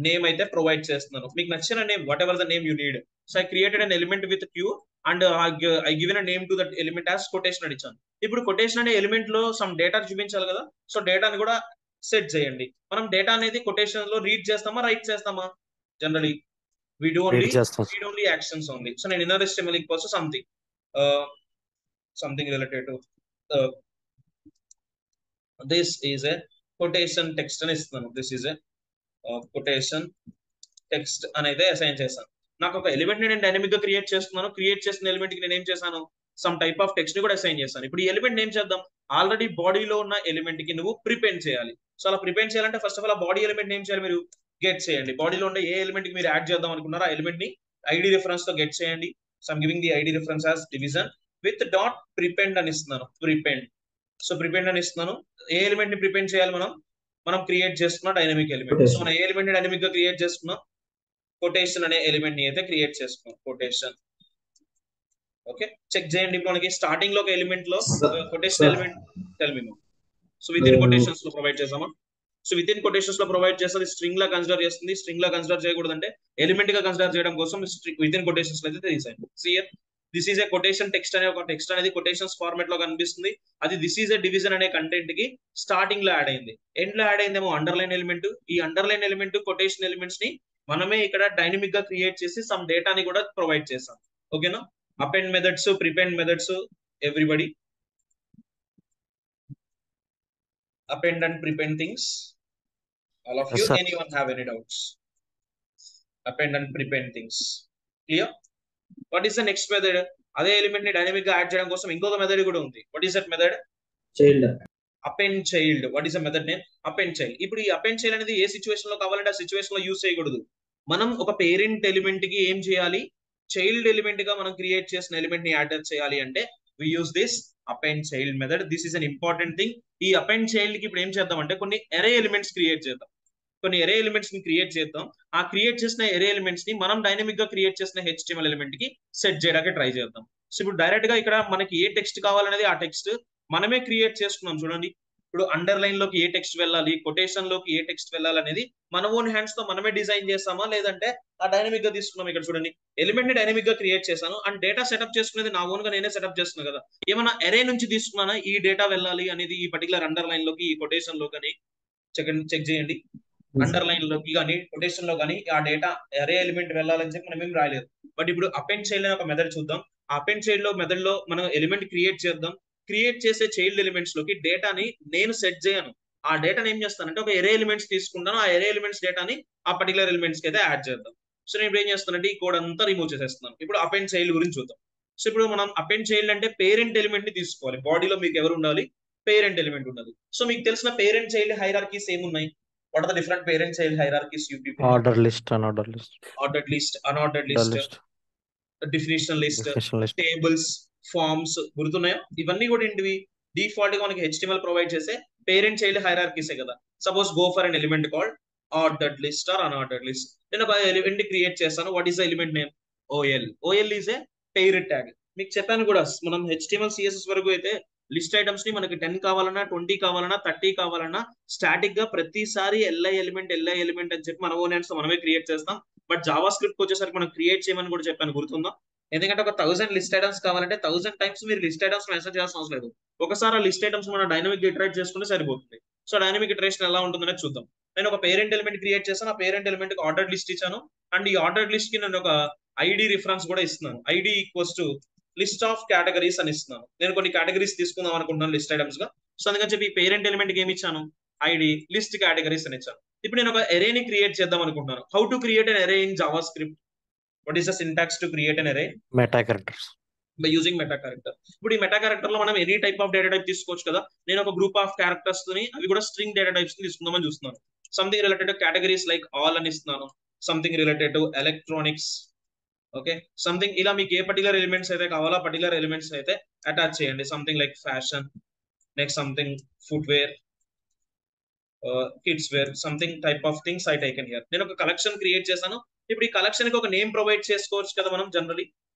నేమ్ అయితే ప్రొవైడ్ చేస్తున్నాను. మీకు నచ్చిన name, what ever the name you need. So I created an element with Q and I given a name to that element as quotation అని ఇచ్చాను. ఇప్పుడు కొటేషన్ అనే ఎలిమెంట్ లో సమ్ డేటా చూపించాలి కదా, సో డేటాని కూడా సెట్ చేయండి. మనం డేటా అనేది కొటేషన్ లో రీడ్ చేస్తామా రైట్ చేస్తామా? Generally we do only Read చేస్తాం. read only actions only. So నేను inner HTML equals to something related to this is a quotation text అని ఇస్తున్నాను. This is A quotation text అనేది assign చేశాను. నాకు ఒక ఎలిమెంట్ ని నేను డైనమిక్ గా క్రియేట్ చేస్తున్నాను. క్రియేట్ చేసిన ఎలిమెంట్ కి నేను ఏం చేశాను, సమ్ టైప్ ఆఫ్ టెక్స్ట్ ని కూడా అసైన్ చేశాను. ఇప్పుడు ఈ ఎలిమెంట్ ఏం చేద్దాం, ఆల్రెడీ బాడీలో ఉన్న ఎలిమెంట్ కి నువ్వు ప్రిపెండ్ చేయాలి. సో అలా ప్రిపెండ్ చేయాలంటే ఫస్ట్ ఆఫ్ ఆల్ ఆ బాడీ ఎలిమెంట్ ఏం చేయాలి, మీరు గెట్ చేయండి. బాడీలో ఉండే ఏ ఎలిమెంట్ కి మీరు యాడ్ చేద్దాం అనుకున్నారో ఆ ఎలిమెంట్ ని ఐడి రిఫరెన్స్ తో గెట్ చేయండి. So I'm giving the ID reference as division with dot prepend అని ఇస్తున్నాను. ప్రిపెండ్. సో ప్రిపెండ్ అని ఇస్తున్నాను. ఏ ఎలిమెంట్ ని ప్రిపెండ్ చేయాలి, మనం క్రియేట్ చేసుకున్న డైనమిక్ ఎలిమెంట్. సో మనం ఏ ఎలిమెంట్ ని డైనమిక్ గా క్రియేట్ చేసుకున్నాం, కొటేషన్ అనే ఎలిమెంట్ ని అయితే క్రియేట్ చేసుకున్నాం. కొటేషన్. ఓకే, చెక్ చేయండి. ఇప్పుడు మనకి స్టార్టింగ్ లో ఒక ఎలిమెంట్ లో quotation element tell me. So within quotations లో ప్రొవైడ్ చేసామా? సో విత్ ఇన్ కొటేషన్స్ లో ప్రొవైడ్ చేస్తుంది. స్ట్రింగ్ లా కన్సిడర్ చేస్తుంది. స్ట్రింగ్ లా కన్సిడర్ చేయకూడదంటే ఎలిమెంట్ గా కన్సిడర్ చేయడం కోసం విత్ ఇన్ కొటేషన్స్ లో అయితే తీసేయండి. See here this is a quotation text అనే ఒక టెక్స్ట్ అనేది కొటేషన్స్ ఫార్మాట్ లో కనిపిస్తుంది. అది దిస్ ఈజ్ ఏ డివిజన్ అనే కంటెంట్ కి స్టార్టింగ్ లో యాడ్ అయింది. ఎండ్ లో యాడ్ అయిందేమో అండర్లైన్ ఎలిమెంట్. ఈ అండర్లైన్ ఎలిమెంట్ కొటేషన్ ఎలిమెంట్స్ ని మనమే ఇక్కడ డైనమిక్ గా క్రియేట్ చేసి సమ్ డేటాని కూడా ప్రొవైడ్ చేసాం. ఓకేనా? Append methods, prepend methods, everybody append and prepend things. All of Yes, you, sir. anyone have any doubts? Append and prepend things. Clear? What is the next method? అదే element ని dynamic గా add చేయడం కోసం ఇంకొక method కూడా ఉంది. What is that method? Child. Append child. What is the method name? Append child. ఇప్పుడు ఈ అపెండ్ చైల్డ్ అనేది ఏ సిచువేషన్ లో కావాలంటే ఆ సిచువేషన్ లో యూస్ చేయకూడదు. మనం ఒక పేరెంట్ ఎలిమెంట్ కి ఏం చేయాలి, చైల్డ్ ఎలిమెంట్ గా మనం క్రియేట్ చేసిన ఎలిమెంట్ ని యాడ్ చేయాలి అంటే we use this append child method. This is an important thing. ఈ append child కి ఇప్పుడు ఏం చేద్దాం అంటే కొన్ని array elements క్రియేట్ చేద్దాం. కొన్ని array elements ని క్రియేట్ చేద్దాం. ఆ క్రియేట్ చేసిన array elements ని మనం డైనమిక్ గా క్రియేట్ చేసిన HTML ఎలిమెంట్ కి సెట్ చేయడానికి ట్రై చేద్దాం. సో ఇప్పుడు డైరెక్ట్ గా ఇక్కడ మనకి ఏ టెక్స్ట్ కావాలనేది ఆ టెక్స్ట్ మనమే క్రియేట్ చేసుకున్నాం. చూడండి, ఇప్పుడు అండర్లైన్ లోకి ఏ టెక్స్ట్ వెళ్ళాలి, కొటేషన్ లోకి ఏ టెక్స్ట్ వెళ్ళాలి అనేది మన ఓన్ హ్యాండ్స్ తో మనమే డిజైన్ చేస్తామా లేదంటే ఆ డైనమిక్ గా తీసుకున్నాం. ఇక్కడ చూడండి, ఎలిమెంట్ ని డైనమిక్ గా క్రియేట్ చేశాను అండ్ డేటా సెటప్ చేసుకునేది నా ఓన్ గా నేనే సెటప్ చేస్తున్నాను కదా. ఏమైనా అరే నుంచి తీసుకున్నానా ఈ డేటా వెళ్ళాలి అనేది ఈ పర్టికులర్ అండర్లైన్ లోకి, ఈ కొటేషన్ లో కానీ చెక్ చేయండి. అండర్లైన్ లోకి కానీ కొటేషన్ లో కానీ ఆ డేటా అరే ఎలిమెంట్ వెళ్ళాలని చెప్పి మనం ఏం రాయలేదు. బట్ ఇప్పుడు అపెండ్ చైల్డ్ అనే ఒక మెథడ్ చూద్దాం. అపెండ్ చైల్డ్ లో మెథడ్ లో మనం ఎలిమెంట్ క్రియేట్ చేద్దాం. క్రియేట్ చేసే చైల్డ్ ఎలిమెంట్స్ లోకి డేటాని నేను సెట్ చేయను. ఆ డేటాని ఏం చేస్తానంటే ఒక ఎరే ఎలిమెంట్స్ తీసుకుంటాను. ఆ ఎరే ఎలిమెంట్స్ డేటాని ఆ పర్టికులర్ ఎలిమెంట్స్ కి అయితే యాడ్ చేద్దాం. సో నేను ఇప్పుడు ఏం చేస్తానంటే ఈ కోడ్ అంతా రిమూవ్ చేసేస్తున్నాను. ఇప్పుడు అపెండ్ చైల్డ్ గురించి చూద్దాం. సో ఇప్పుడు మనం అపెండ్ చైల్డ్ అంటే పేరెంట్ ఎలిమెంట్ ని తీసుకోవాలి. బాడీలో మీకు ఎవరు ఉండాలి, పేరెంట్ ఎలిమెంట్ ఉన్నది. సో మీకు తెలిసిన పేరెంట్ చైల్డ్ హైరార్కీస్ ఏమున్నాయి? What are the different parent child hierarchies you people? Order list, unorder list, ordered list, unordered list, definitional list, tables, forms. గుర్తున్నాయో? ఇవన్నీ కూడా ఏంటివి? డిఫాల్ట్ గా మనకి HTML ప్రొవైడ్ చేసే పేరెంట్ చైల్డ్ హైరార్కీసే కదా. Suppose go for an element called ordered list or unordered list. నేను ఒక ఎలిమెంట్ క్రియేట్ చేస్తాను. What is the element name? OL. OL is a parent tag. మీకు చెప్పాను కూడా, మనం HTML CSS వరకు అయితే లిస్ట్ ఐటమ్స్ ని మనకి 10 కావాలన్నా 20 కావాలన్నా 30 కావాలన్నా స్టాటిక్ గా ప్రతిసారి LI ఎలిమెంట్ అని చెప్పి మన ఓన్ హ్యాండ్స్ మనమే క్రియేట్ చేస్తాం. బట్ జావా స్క్రిప్ట్ వచ్చేసరికి మనం క్రియేట్ చేయమని కూడా చెప్పాను, గుర్తుందా? ఎందుకంటే ఒక 1000 లిస్ట్ ఐటమ్స్ కావాలంటే 1000 టైమ్స్ మీరు లిస్ట్ ఐటమ్స్ మెన్షన్ చేయాల్సిన అవసరం లేదు. ఒకసారి ఆ లిస్ట్ ఐటమ్స్ మనం డైనమిక్ ఇటరేట్ చేసుకుంటే సరిపోతుంది. సో డైనమిక్ ఇటరేషన్ ఎలా ఉంటుందనేది చూద్దాం. నేను ఒక పేరెంట్ ఎలిమెంట్ క్రియేట్ చేశాను. ఆ పేరెంట్ ఎలిమెంట్ కి ఆర్డర్ లిస్ట్ ఇచ్చాను. అండ్ ఈ ఆర్డర్ లిస్ట్ కి నేను ఒక ఐడి రిఫరెన్స్ కూడా ఇస్తున్నాను. ID equals to list of categories అని ఇస్తున్నాను. నేను కొన్ని కేటగిరీస్ తీసుకుందాం అనుకుంటున్నాను లిస్ట్ ఐటమ్స్ గా. సో అందుకని చెప్పి ఈ పేరెంట్ ఎలిమెంట్ కి ఏమి ఇచ్చాను? ఐడి లిస్ట్ కేటగిరీస్ అని ఇచ్చాను. ఇప్పుడు నేను ఒక ఎరేని క్రియేట్ చేద్దాం అనుకుంటున్నాను. How to create an array in JavaScript? What is the syntax to create an array? Meta characters by using meta character. ఇప్పుడు ఈ మెటా క్యారెక్టర్ లో మనం any type of data type తీసుకోవచ్చు కదా. నేను ఒక గ్రూప్ ఆఫ్ క్యారెక్టర్స్ ని, అవి కూడా స్ట్రింగ్ డేటా టైప్స్ తీసుకుందామని చూస్తున్నాను. Something related to categories like all అని ఇస్తున్నాను. Something related to electronics. Okay, something ఇలా మీకు ఏ పర్టికులర్ ఎలిమెంట్స్ అయితే కావాలో పర్టికులర్ ఎలిమెంట్స్ అయితే అటాచ్ చేయండి. Something like fashion, next something footwear, kids wear, something type of things I taken here. నేను ఒక కలెక్షన్ క్రియేట్ చేశాను. ఇప్పుడు ఈ కలెక్షన్ కి ఒక నేమ్ ప్రొవైడ్ చేసుకోవచ్చు కదా మనం. Generally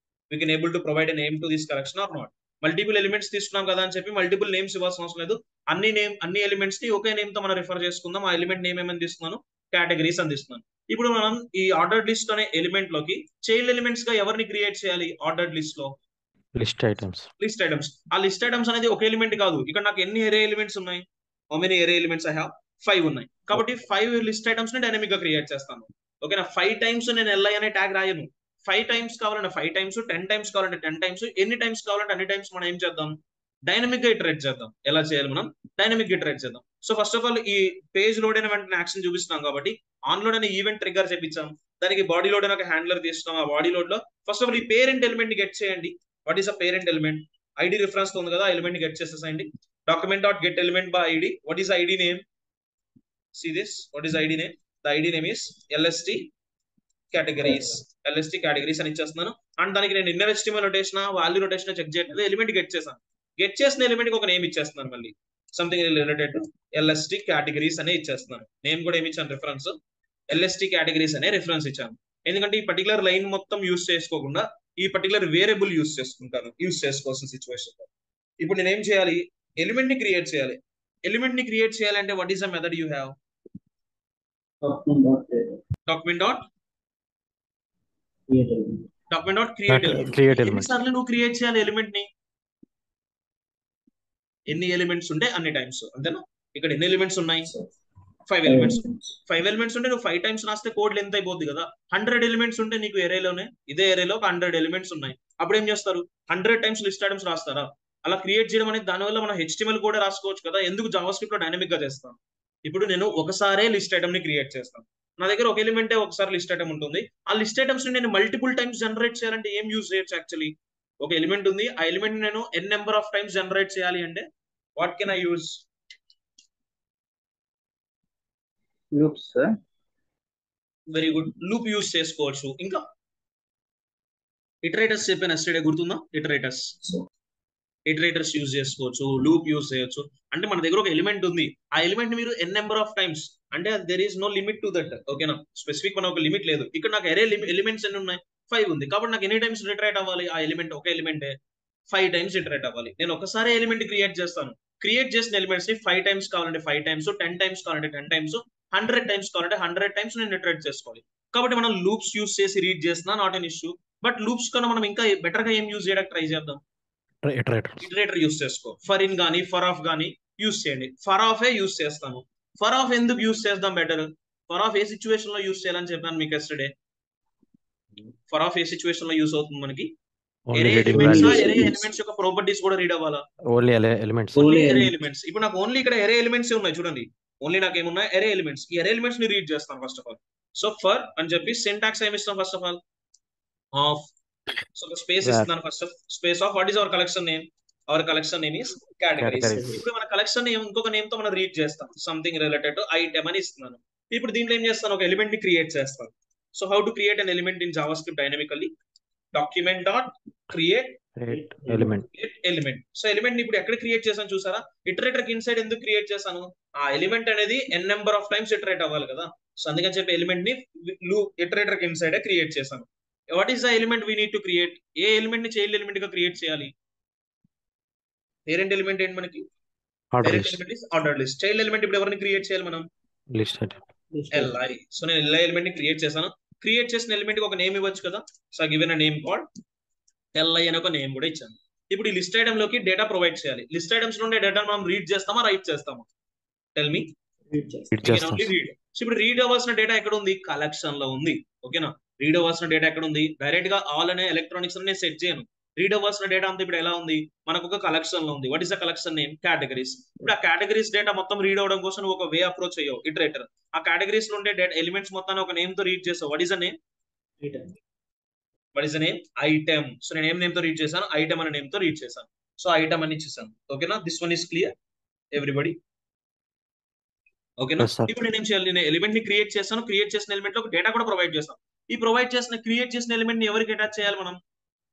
we can able to provide a name to this collection or not. Multiple elements తీసుకున్నాం కదా అని చెప్పి మల్టిపుల్ నేమ్స్ ఇవ్వాల్సిన అవసరం లేదు. అన్ని ఎలిమెంట్స్ ని ఒకే నేమ్ తో మనం రిఫర్ చేసుకుందాం. ఆ ఎలిమెంట్ నేమ్ ఏమని తీస్తున్నాను? కేటగిరీస్ అని తీస్తున్నాను. ఇప్పుడు మనం ఈ ఆర్డర్డ్ లిస్ట్ అనే ఎలిమెంట్ లోకి చైల్డ్ ఎలిమెంట్స్ గా ఎవరిని క్రియేట్ చేయాలి? ఆర్డర్డ్ లిస్ట్ లో లిస్ట్ ఐటమ్స్. ఆ లిస్ట్ ఐటమ్స్ అనేది ఒక ఎలిమెంట్ కాదు. ఇక్కడ నాకు ఎన్ని ఎరే ఎలిమెంట్స్ ఉన్నాయి? How many array elements I have? 5 ఉన్నాయి. కాబట్టి 5 లిస్ట్ ఐటమ్స్ ని డైనమిక్ గా క్రియేట్ చేస్తాను. ఓకేనా? 5 టైమ్స్ నేను LI అనే ట్యాగ్ రాయను. 5 టైమ్స్ కావాలంటే 5 టైమ్స్, 10 టైమ్స్ కావాలంటే 10 టైమ్స్, ఎన్ని టైమ్స్ కావాలంటే అన్ని టైమ్స్ మనం ఏం చేద్దాం? డైనమిక్ గా ఇటరేట్ చేద్దాం. ఎలా చేయాలి మనం? డైనమిక్ గా ఇటరేట్ చేద్దాం. సో ఫస్ట్ ఆఫ్ ఆల్ ఈ పేజ్ లోడ్ అయిన వెంటనే యాక్షన్ చూపిస్తున్నాం కాబట్టి ఆన్ లోడ్ అనే ఈవెంట్ ట్రిగ్గర్ చేపించాం. దానికి బాడీ లోడ్ అనే ఒక హ్యాండ్లర్ తీస్తున్నాం. ఆ బాడీ లోడ్ లో ఫస్ట్ ఆఫ్ ఆల్ ఈ పేరెంట్ ఎలిమెంట్ ని గెట్ చేయండి. What is a parent element? ID reference ఉంది కదా, ఎలిమెంట్ ని గెట్ చేసేసేయండి. Document dot get element by ID. What is ID name? See this, what is ID name? The ID name is LST categories. LST categories అని ఇచ్చేస్తున్నాను. And దానికి నేను inner HTML notation, value notation check చేయట్లేదు. Element get చేశాను. Get చేసిన element కి ఒక name ఇచ్చేస్తున్నాను. మళ్ళీ something related to LST categories అనే ఇచ్చేస్తున్నాను. నేమ్ కూడా ఏమి ఇచ్చాను? రిఫరెన్స్ LST categories అనే రిఫరెన్స్ ఇచ్చాను. ఎందుకంటే ఈ పర్టికులర్ లైన్ మొత్తం యూస్ చేసుకోకుండా ఈ పర్టికులర్ వేరియబుల్ యూస్ చేసుకోవాల్సిన సిచ్యువేషన్. ఇప్పుడు నేను ఏం చేయాలి? ఎలిమెంట్ ని క్రియేట్ చేయాలి. ఎలిమెంట్ ని క్రియేట్ చేయాలంటే what is the method you have? Document dot create element. ఎన్నిసార్లు నువ్వు క్రియేట్ చేయాలి ఎలిమెంట్ ని? ఎన్ని ఎలిమెంట్స్ ఉంటే అన్ని టైమ్స్, అంతేనా? ఇక్కడ ఎన్ని ఎలిమెంట్స్ ఉన్నాయి? 5 ఎలిమెంట్స్. 5 ఎలిమెంట్స్ ఉంటే నువ్వు 5 టైమ్స్ రాస్తే కోడ్ లెంత్ అయిపోద్ది కదా. 100 ఎలిమెంట్స్ ఉంటే నీకు ఎరేలోనే, ఇదే ఎరేలో ఒక 100 ఎలిమెంట్స్ ఉన్నాయి. అప్పుడు ఏం చేస్తారు? 100 టైమ్స్ లిస్ట్ ఐటమ్స్ రాస్తారా? అలా క్రియేట్ చేయడం అనేది, దానివల్ల మనం HTML కూడా రాసుకోవచ్చు కదా. ఎందుకు జావా స్క్రిప్ట్ లో డైనమిక్ గా చేస్తాం? ఇప్పుడు నేను ఒకసారే లిస్ట్ ఐటమ్ ని క్రియేట్ చేస్తాను. నా దగ్గర ఒక ఎలిమెంటే ఒకసారి లిస్ట్ ఐటమ్ ఉంటుంది. ఆ లిస్ట్ ఐటమ్స్ ని నేను మల్టిపుల్ టైమ్స్ జనరేట్ చేయాలంటే ఏం యూజ్ చేయొచ్చు? యాక్చువల్లీ ఒక ఎలిమెంట్ ఉంది, ఆ ఎలిమెంట్ ని నేను n number of times generate చేయాలి అంటే what can I use? Loops. Very good, loop use చేసుకోవచ్చు. ఇంకా ఇటరేటర్స్ చెప్పాను ఎస్టర్డే, గుర్తుందా? ఇటరేటర్స్ యూజ్ చేసుకోవచ్చు, లూప్ యూజ్ చేయొచ్చు. అంటే మన దగ్గర ఒక ఎలిమెంట్ ఉంది, ఆ ఎలిమెంట్ ని మీరు n నెంబర్ ఆఫ్ టైమ్స్, అంటే there is no limit to that. ఓకేనా? స్పెసిఫిక్ మన ఒక లిమిట్ లేదు. ఇక్కడ నాకు ఎరే ఎలిమెంట్స్ ఎన్ని ఉన్నాయి? 5 ఉంది. కాబట్టి నాకు ఎన్ని టైమ్స్ ఇటరేట్ అవ్వాలి? ఆ ఎలిమెంట్, ఒక ఎలిమెంటే 5 టైమ్స్ ఇటరేట్ అవ్వాలి. నేను ఒకసారి ఎలిమెంట్ క్రియేట్ చేస్తాను. క్రియేట్ చేసిన ఎలిమెంట్స్ ని 5 టైమ్స్ కావాలంటే 5 టైమ్స్, 10 టైమ్స్ కావాలంటే 10 టైమ్స్, 100 టైమ్స్ కావాలంటే 100 టైమ్స్ నేను ఇటరేట్ చేసుకోవాలి. కాబట్టి మనం లూప్స్ యూజ్ చేసి రీడ్ చేస్తున్నా, not an issue. But loops కన్నా మనం ఇంకా బెటర్ గా ఏం యూజ్ చేయడానికి ట్రై చేద్దాం? ఇటరేటర్ యూజ్ చేసుకో. ఫర్ ఇన్ గానీ ఫర్ ఆఫ్ గానీ యూజ్ చేయండి. ఫర్ ఆఫ్ యూజ్ చేస్తాను. ఫర్ ఆఫ్ ఎందుకు యూజ్ చేద్దాం better? For of a situation లో యూజ్ చేయాలని చెప్పాను మీకు yesterday. For of a situation లో యూజ్ అవుతుంది మనకి? ఎరే ఎలిమెంట్స్ యొక్క ప్రాపర్టీస్ కూడా రీడ్ అవ్వాలా? Only array elements. ఇప్పుడు నాకు ఓన్లీ ఇక్కడ ఎరే ఎలిమెంట్స్ ఉన్నాయి. చూడండి, ఓన్లీ నాకు ఏమున్నాయి? Array elements. ఈ ఎరే ఎలిమెంట్స్ ని రీడ్ చేస్తాను first of all. So for అని చెప్పి సింటాక్స్ ఏమి ఇస్తాం? First of all of. So space ఇస్తున్నాను. First of space of what is our collection name? Our collection name is categories. ఇప్పుడు మన కలెక్షన్ నేమ్ ఇంకొక నేమ్ తో మనం రీడ్ చేస్తాం. సంథింగ్ రిలేటెడ్ టు ఐటమ్ అని ఇస్తున్నాను. ఇప్పుడు దీంట్లో ఏం చేస్తాను? ఒక ఎలిమెంట్ ని క్రియేట్ చేస్తాను. So how to create an element in Java script dynamically? Document dot create element. So element ని ఇప్పుడు ఎక్కడ క్రియేట్ చేశాను చూసారా? ఇటరేటర్ కి ఇన్సైడ్ ఎందుకు క్రియేట్ చేశాను? ఆ ఎలిమెంట్ అనేది n number of times iterate అవ్వాలి కదా. సో అందుకని చెప్పి ఎలిమెంట్ ని ఇటరేటర్ కి ఇన్సైడ్ క్రియేట్ చేశాను. What is the element we need to create? A element ని చైల్డ్ ఎలిమెంట్ గా క్రియేట్ చేయాలి? పేరెంట్ ఎలిమెంట్ ఏంటి మనకి? Order parent list element is order list. Child element ఇప్పుడు ఎవరిని క్రియేట్ చేయాలి మనం? List item List li. So నేను li ఎలిమెంట్ ని క్రియేట్ చేశాను. క్రియేట్ చేసిన ఎలిమెంట్ కి ఒక నేమ్ ఇవ్వచ్చు కదా. So given a name called li అని ఒక నేమ్ కూడా ఇచ్చాను. ఇప్పుడు ఈ లిస్ట్ ఐటమ్ లోకి డేటా ప్రొవైడ్ చేయాలి. లిస్ట్ ఐటమ్స్ లో ఉండే డేటా మనం రీడ్ చేస్తామా, రైట్ చేస్తామా? Tell me. Read చేస్తాం. రీడ్ చేస్తాం రీడ్. సో ఇప్పుడు రీడ్ అవ్వాల్సిన డేటా ఎక్కడ ఉంది? కలెక్షన్ లో ఉంది. ఓకేనా? రీడ్ అవ్వాల్సిన డేటా ఎక్కడ ఉంది? డైరెక్ట్ గా ఆల్ అనే ఎలక్ట్రానిక్స్ నేను సెట్ చేయను. రీడ్ అవ్వాల్సిన డేటా అంతా ఇప్పుడు ఎలా ఉంది? మనకు ఒక కలెక్షన్ లో ఉంది. What is the collection name? Categories. ఇప్పుడు ఆ కేటగిరీస్ డేటా మొత్తం రీడ్ అవడం కోసం నువ్వు ఒక వే అప్రోచ్ అయ్యావు, ఇటరేటర్. ఆ కేటగిరీస్ లో ఉండే డేటా ఎలిమెంట్స్ మొత్తాన్ని ఒక నేమ్ తో రీడ్ చేసావు. What is the name? Return. What is the name? Item. So నేను ఏం నేమ్ తో రీడ్ చేశాను? ఐటమ్ అనే నేమ్ తో రీడ్ చేశాను. సో ఐటమ్ అని ఇచ్చేసాను. ఓకేనా? This one is clear everybody? ఓకేనా? Yes, sir. ఇప్పుడు నేనేం చేయాలి? నేను ఎలిమెంట్ ని క్రియేట్ చేస్తాను. క్రియేట్ చేసిన ఎలిమెంట్ లో డేటా కూడా ప్రొవైడ్ చేస్తాను. ఈ క్రియేట్ చేసిన ఎలిమెంట్ ని ఎవరికి అటాచ్ చేయాలి మనం?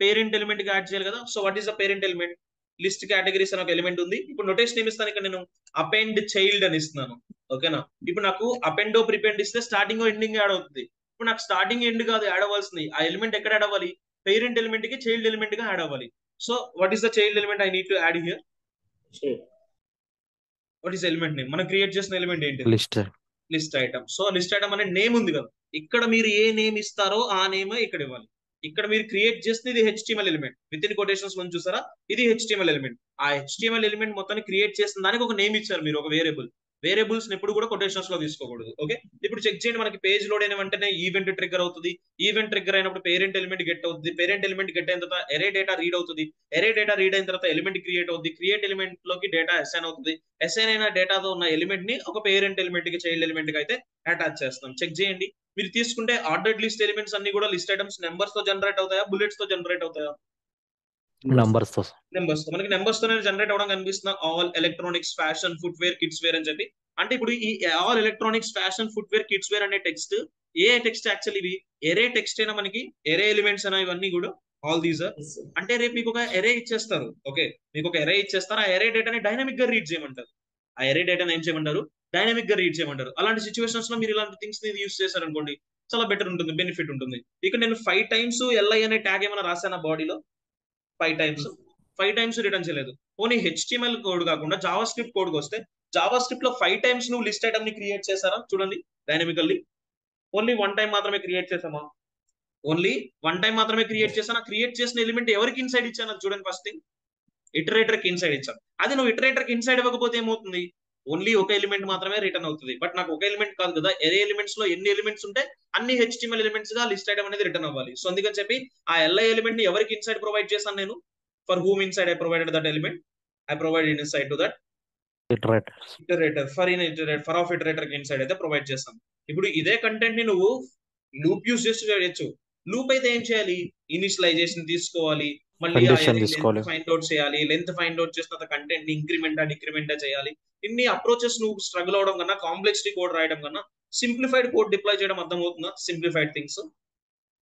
పేరెంట్ ఎలిమెంట్ కి యాడ్ చేయాలి కదా. So what is the parent element? List categories అని ఒక ఎలిమెంట్ ఉంది. ఇప్పుడు నోటేషన్ ఏమి ఇస్తాను ఇక్కడ? నేను అపెండ్ చైల్డ్ అని ఇస్తున్నాను. ఓకేనా? ఇప్పుడు నాకు అపెండో ప్రిపెండ్ ఇస్తే స్టార్టింగ్ ఎండింగ్ యాడ్ అవుతుంది. ఇప్పుడు నాకు స్టార్టింగ్ ఎండ్ కాదు యాడ్ అవ్వాల్సింది. ఆ ఎలిమెంట్ ఎక్కడ యాడ్ అవ్వాలి? పేరెంట్ ఎలిమెంట్ కి చైల్డ్ ఎలిమెంట్ గా యాడ్ అవ్వాలి. So what is the child element I need to add here? State. What is element name? మనం క్రియేట్ చేసిన ఎలిమెంట్ ఏంటి? List list item. So list item అనే name ఉంది కదా. ఇక్కడ మీరు ఏ నేమ్ ఇస్తారో ఆ నేమ్ ఇక్కడ ఇవ్వాలి. ఇక్కడ మీరు క్రియేట్ చేస్తే ఇది HTML element. With in quotations లో చూసారా? ఇది హెచ్టిఎంఎల్ ఎలిమెంట్. ఆ హెచ్టిఎంఎల్ ఎలిమెంట్ మొత్తాన్ని క్రియేట్ చేసిన దానికి ఒక నేమ్ ఇచ్చారు మీరు, ఒక వేరియబుల్. వేరియబుల్స్ ఎప్పుడు కూడా కొటేషన్స్ లో తీసుకోకూడదు. ఓకే? ఇప్పుడు చెక్ చేయండి. మనకి పేజ్ లోడ్ అయిన వెంటనే ఈవెంట్ ట్రిగ్గర్ అవుతుంది. ఈవెంట్ ట్రిగ్గర్ అయినప్పుడు పేరెంట్ ఎలిమెంట్ గెట్ అవుతుంది. పేరెంట్ ఎలిమెంట్ గెట్ అయిన తర్వాత ఎరే డేటా రీడ్ అవుతుంది. ఎరే డేటా రీడ్ అయిన తర్వాత ఎలిమెంట్ క్రియేట్ అవుతుంది. క్రియేట్ ఎలిమెంట్ లోకి డేటా అసైన్ అవుతుంది. అసైన్ అయిన డేటాతో ఉన్న ఎలిమెంట్ ని ఒక పేరెంట్ ఎలిమెంట్ కి చైల్డ్ ఎలిమెంట్ కి అయితే అటాచ్ చేస్తాం. చెక్ చేయండి. మీరు తీసుకుంటే ఆర్డర్డ్ లిస్ట్ ఎలిమెంట్స్ అన్ని కూడా లిస్ట్ ఐటమ్స్ నెంబర్స్ తో జనరేట్ అవుతాయా, బుల్లెట్స్ తో జనరేట్ అవుతాయా? నంబర్స్ తో నెంబర్స్ తో. మనకి నెంబర్స్ తోనే జనరేట్ అవడం కనిపిస్తున్న all electronics, fashion, footwear, kids wear అని చెప్పి. అంటే ఇప్పుడు ఈ all electronics, fashion, footwear, kids wear అనే టెక్స్ట్ ఏ టెక్స్ట్? యాక్చువల్లీ ఇవి ఎరే టెక్స్ట్ అయినా, మనకి ఎరే ఎలిమెంట్స్ అయినా ఇవన్నీ కూడా all these are. Yes, sir. అంటే రేపు మీకు ఒక ఎరే ఇచ్చేస్తారు. ఓకే? మీకు ఒక ఎరే ఇచ్చేస్తారు. ఆ ఎరే డేటాని డైనమిక్ గా రీడ్ చేయమంటారు. ఆ ఎరే డేటాని ఏం చేయమంటారు? డైనమిక్ గా రీడ్ చేయమంటారు. అలాంటి సిచ్యువేషన్స్ లో మీరు ఇలాంటి థింగ్స్ ని యూస్ చేశారనుకోండి, చాలా బెటర్ ఉంటుంది, బెనిఫిట్ ఉంటుంది. ఇక్కడ నేను 5 టైమ్స్ li అనే ట్యాగ్ ఏమైనా రాశాను బాడీలో? 5 టైమ్స్ 5 టైమ్స్ రిటర్న్ చేయలేదు. ఓన్లీ హెచ్టిఎంఎల్ కోడ్ కాకుండా జావా స్క్రిప్ట్ కోడ్ వస్తే జావా స్క్రిప్ట్ లో 5 టైమ్స్ నువ్వు లిస్ట్ ఐటమ్ ని క్రియేట్ చేశారా? చూడండి డైనమికల్లీ. ఓన్లీ 1 టైం మాత్రమే క్రియేట్ చేసామా? ఓన్లీ 1 టైం మాత్రమే క్రియేట్ చేశాను. క్రియేట్ చేసిన ఎలిమెంట్ ఎవరికి ఇన్సైడ్ ఇచ్చాను అది చూడండి. ఫస్ట్ థింగ్ ఇటరేటర్ కి ఇన్సైడ్ ఇచ్చాను. అది నువ్వు ఇటరేటర్ కి ఇన్సైడ్ ఇవ్వకపోతే ఏమవుతుంది? ఓన్లీ ఒక ఎలిమెంట్ మాత్రమే రిటర్న్ అవుతుంది. బట్ నాకు ఒక ఎలిమెంట్ కాదు కదా, ఎరే ఎలిమెంట్స్ లో ఎన్ని ఎలిమెంట్స్ ఉంటే అన్ని హెచ్టిఎంఎల్ ఎలిమెంట్స్ గా లిస్ట్ ఐటమ్ అనేది రిటర్న్ అవ్వాలి. సో అందుకని చెప్పి ఆ li ఎలిమెంట్ ని ఎవరికి ఇన్సైడ్ ప్రొవైడ్ చేశాను నేను? For whom inside I provided that element? I provided inside to that iterators iterator. For of iterator కి ఇన్సైడ్ అయితే ప్రొవైడ్ చేస్తాం. ఇప్పుడు ఇదే కంటెంట్ ని నువ్వు లూప్ యూస్ చేసి చేయొచ్చు. లూప్ అయితే ఏం చేయాలి? ఇనిషియలైజేషన్ తీసుకోవాలి, మళ్ళీ ఆ Condition తీసుకోవాలి. ఫైండ్ అవుట్ చేయాలి. లెంత్ ఫైండ్ అవుట్ చేసిన కంటెంట్ ని ఇంక్రిమెంటా డిక్రిమెంటా చేయాలి. ఇన్ని అప్రోచెస్ నువ్వు స్ట్రగుల్ అవడం కన్నా, కాంప్లెక్సిటీ కోడ్ రాయడం కన్నా సింప్లిఫైడ్ కోడ్ డిప్లాయ్ చేయడం అర్థమవుతుందా? Simplified things.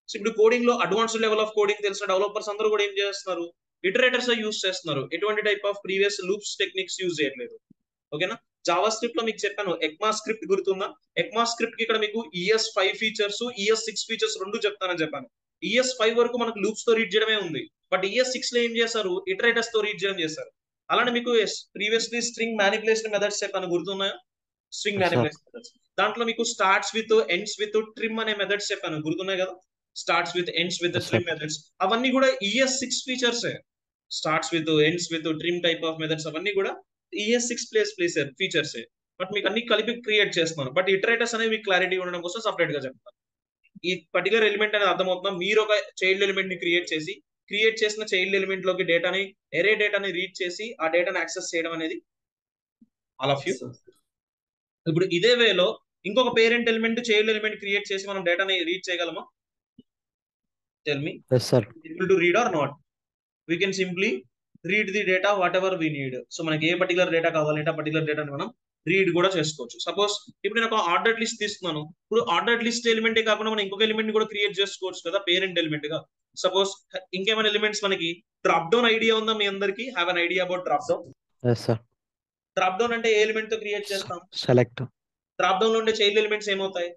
సో ఇప్పుడు కోడింగ్ లో అడ్వాన్స్డ్ లెవెల్ ఆఫ్ కోడింగ్ తెలిసిన డెవలపర్స్ అందరూ కూడా ఏం చేస్తున్నారు? ఇటరేటర్స్ యూస్ చేస్తున్నారు. ఎటువంటి type of previous loops techniques use చేయట్లేదు. ఓకేనా? జావా స్క్రిప్ట్ లో మీకు చెప్పాను, ఎక్మా స్క్రిప్ట్ గుర్తుందా? ఎక్మా స్క్రిప్ట్ కి ఇక్కడ మీకు ES5 ఫీచర్స్, ES6 ఫీచర్స్ రెండు చెప్తానని చెప్పాను. ES5 వరకు మనకు లూప్స్ తో రీడ్ చేయడమే ఉంది. బట్ ES6 లో ఏం చేశారు? ఇటరేటర్స్ తో రీడ్ చేయడం చేశారు. అలానే మీకు ప్రీవియస్లీ స్ట్రింగ్ మ్యానిపులేషన్ మెథడ్స్ చెప్పాను, గుర్తున్నాయా? String Yes, sir. Manipulation methods. దాంట్లో మీకు starts with, ends with, trim అనే మెథడ్స్ చెప్పాను, గుర్తున్నాయి కదా? Starts with, ends with, Yes, sir. Trim methods అవన్నీ కూడా ES6 features. Starts with, ends with, trim type of methods అవన్నీ కూడా ES6 ఫీచర్స్. బట్ మీకు అన్ని కలిపి క్రియేట్ చేస్తున్నాను. బట్ ఇటరేటర్స్ అనేవి మీకు క్లారిటీ ఉండడం కోసం సపరేట్ గా చెప్తాను. ఈ పర్టికులర్ ఎలిమెంట్ అనేది అర్థమవుతుందా? మీరు ఒక చైల్డ్ ఎలిమెంట్ ని క్రియేట్ చేసిన చైల్డ్ ఎలిమెంట్ లోకి డేటాని, ఎరే డేటాని రీడ్ చేసి ఆ డేటాని యాక్సెస్ చేయడం అనేది all of you. Yes, sir. ఇప్పుడు ఇదే వేలో ఇంకొక parent element, child element create చేసి మనం డేటాని రీడ్ చేయగలమా? Tell me. Yes, sir. able to read or not? We can simply read the data whatever we need. So మనకి ఏ పర్టికులర్ డేటా కావాలంటే ఆ పర్టికులర్ డేటాని మనం రీడ్ కూడా చేసుకోవచ్చు. సపోజ్ ఇప్పుడు నేను ఒక ఆర్డర్డ్ లిస్ట్ తీసుకున్నాను. ఇప్పుడు ఆర్డర్డ్ లిస్ట్ ఎలిమెంటే కాకుండా మనం ఇంకొక ఎలిమెంట్ కూడా క్రియేట్ చేసుకోవచ్చు కదా, పేరెంట్ ఎలిమెంట్ గా. సపోజ్ ఇంకేమైనా ఎలిమెంట్స్ మనకి డ్రాప్ డౌన్ ఐడియా ఉందా మీ అందరికి? Have an idea about drop down? Yes, sir. Drop down అంటే ఏ ఎలిమెంట్ తో క్రియేట్ చేస్తాం? Select డ్రాప్ డౌన్ లో ఉండే చైల్డ్ ఎలిమెంట్స్ ఏమవుతాయి?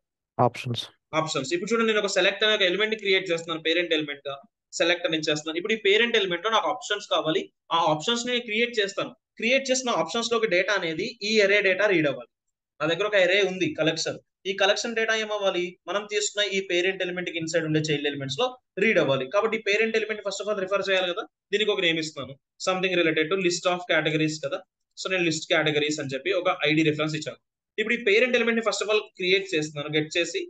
options. ఆప్షన్స్. ఇప్పుడు చూడండి, నేను ఒక సెలెక్ట్ అనే ఒక ఎలిమెంట్ ని క్రియేట్ చేస్తున్నాను, పేరెంట్ ఎలిమెంట్ గా సెలెక్ట్ అని చేస్తున్నాను. ఇప్పుడు ఈ పేరెంట్ ఎలిమెంట్ లో నాకు ఆప్షన్స్ కావాలి. ఆ ఆప్షన్స్ ని క్రియేట్ చేస్తాను. క్రియేట్ చేసిన ఆప్షన్స్ లోకి డేటా అనేది ఈ ఎరే డేటా రీడ్ అవ్వాలి. నా దగ్గర ఒక ఎరే ఉంది, కలెక్షన్. ఈ కలెక్షన్ డేటా ఏమవ్వాలి, మనం తీసుకున్న ఈ పేరెంట్ ఎలిమెంట్ కి ఇన్సైడ్ ఉండే చైల్డ్ ఎలిమెంట్స్ లో రీడ్ అవ్వాలి. కాబట్టి ఈ parent element first of all refer చేయాలి కదా. దీనికి ఒక నేమ్ ఇస్తాను, something related to list of categories కదా. సో నేను లిస్ట్ కేటగిరీస్ అని చెప్పి ఒక ఐడి రిఫరెన్స్ ఇచ్చాను. ఇప్పుడు ఈ పేరెంట్ ఎలిమెంట్ ని ఫస్ట్ ఆఫ్ ఆల్ క్రియేట్ చేస్తున్నాను, గెట్ చేసి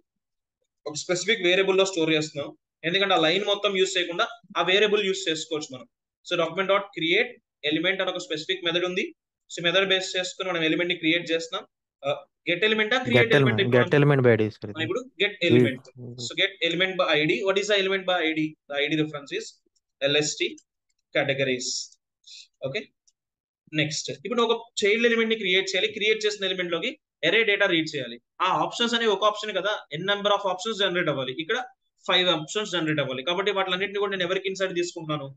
ఒక స్పెసిఫిక్ వేరియబుల్ లో స్టోర్ చేస్తున్నాం. ఎందుకంటే ఆ లైన్ మొత్తం యూస్ చేయకుండా ఆ వేరియబుల్ యూస్ చేసుకోవచ్చు మనం. So document dot create element అని ఒక స్పెసిఫిక్ మెథడ్ ఉంది. సో మెథడ్ బేస్ చేసుకుని మనం ఎలిమెంట్ ని క్రియేట్ చేస్తున్నాం. Get element create element get element by ID sir ఇది. ఇప్పుడు get element. So get element by ID. What is the element by ID? The ID reference is LST categories. Okay, next ఇప్పుడు ఒక child element ని create చేయాలి. Create చేసిన element లోకి ఎరే data read చేయాలి. ఆ ఆప్షన్స్ అనేవి ఒక ఆప్షన్ కదా, ఎన్ నెంబర్ ఆఫ్ ఆప్షన్స్ జనరేట్ అవ్వాలి. ఇక్కడ 5 ఆప్షన్స్ జనరేట్ అవ్వాలి. కాబట్టి వాటిలన్నింటినీ కూడా నేను ఎవరికి ఇన్సైడ్ తీసుకుంటున్నాను,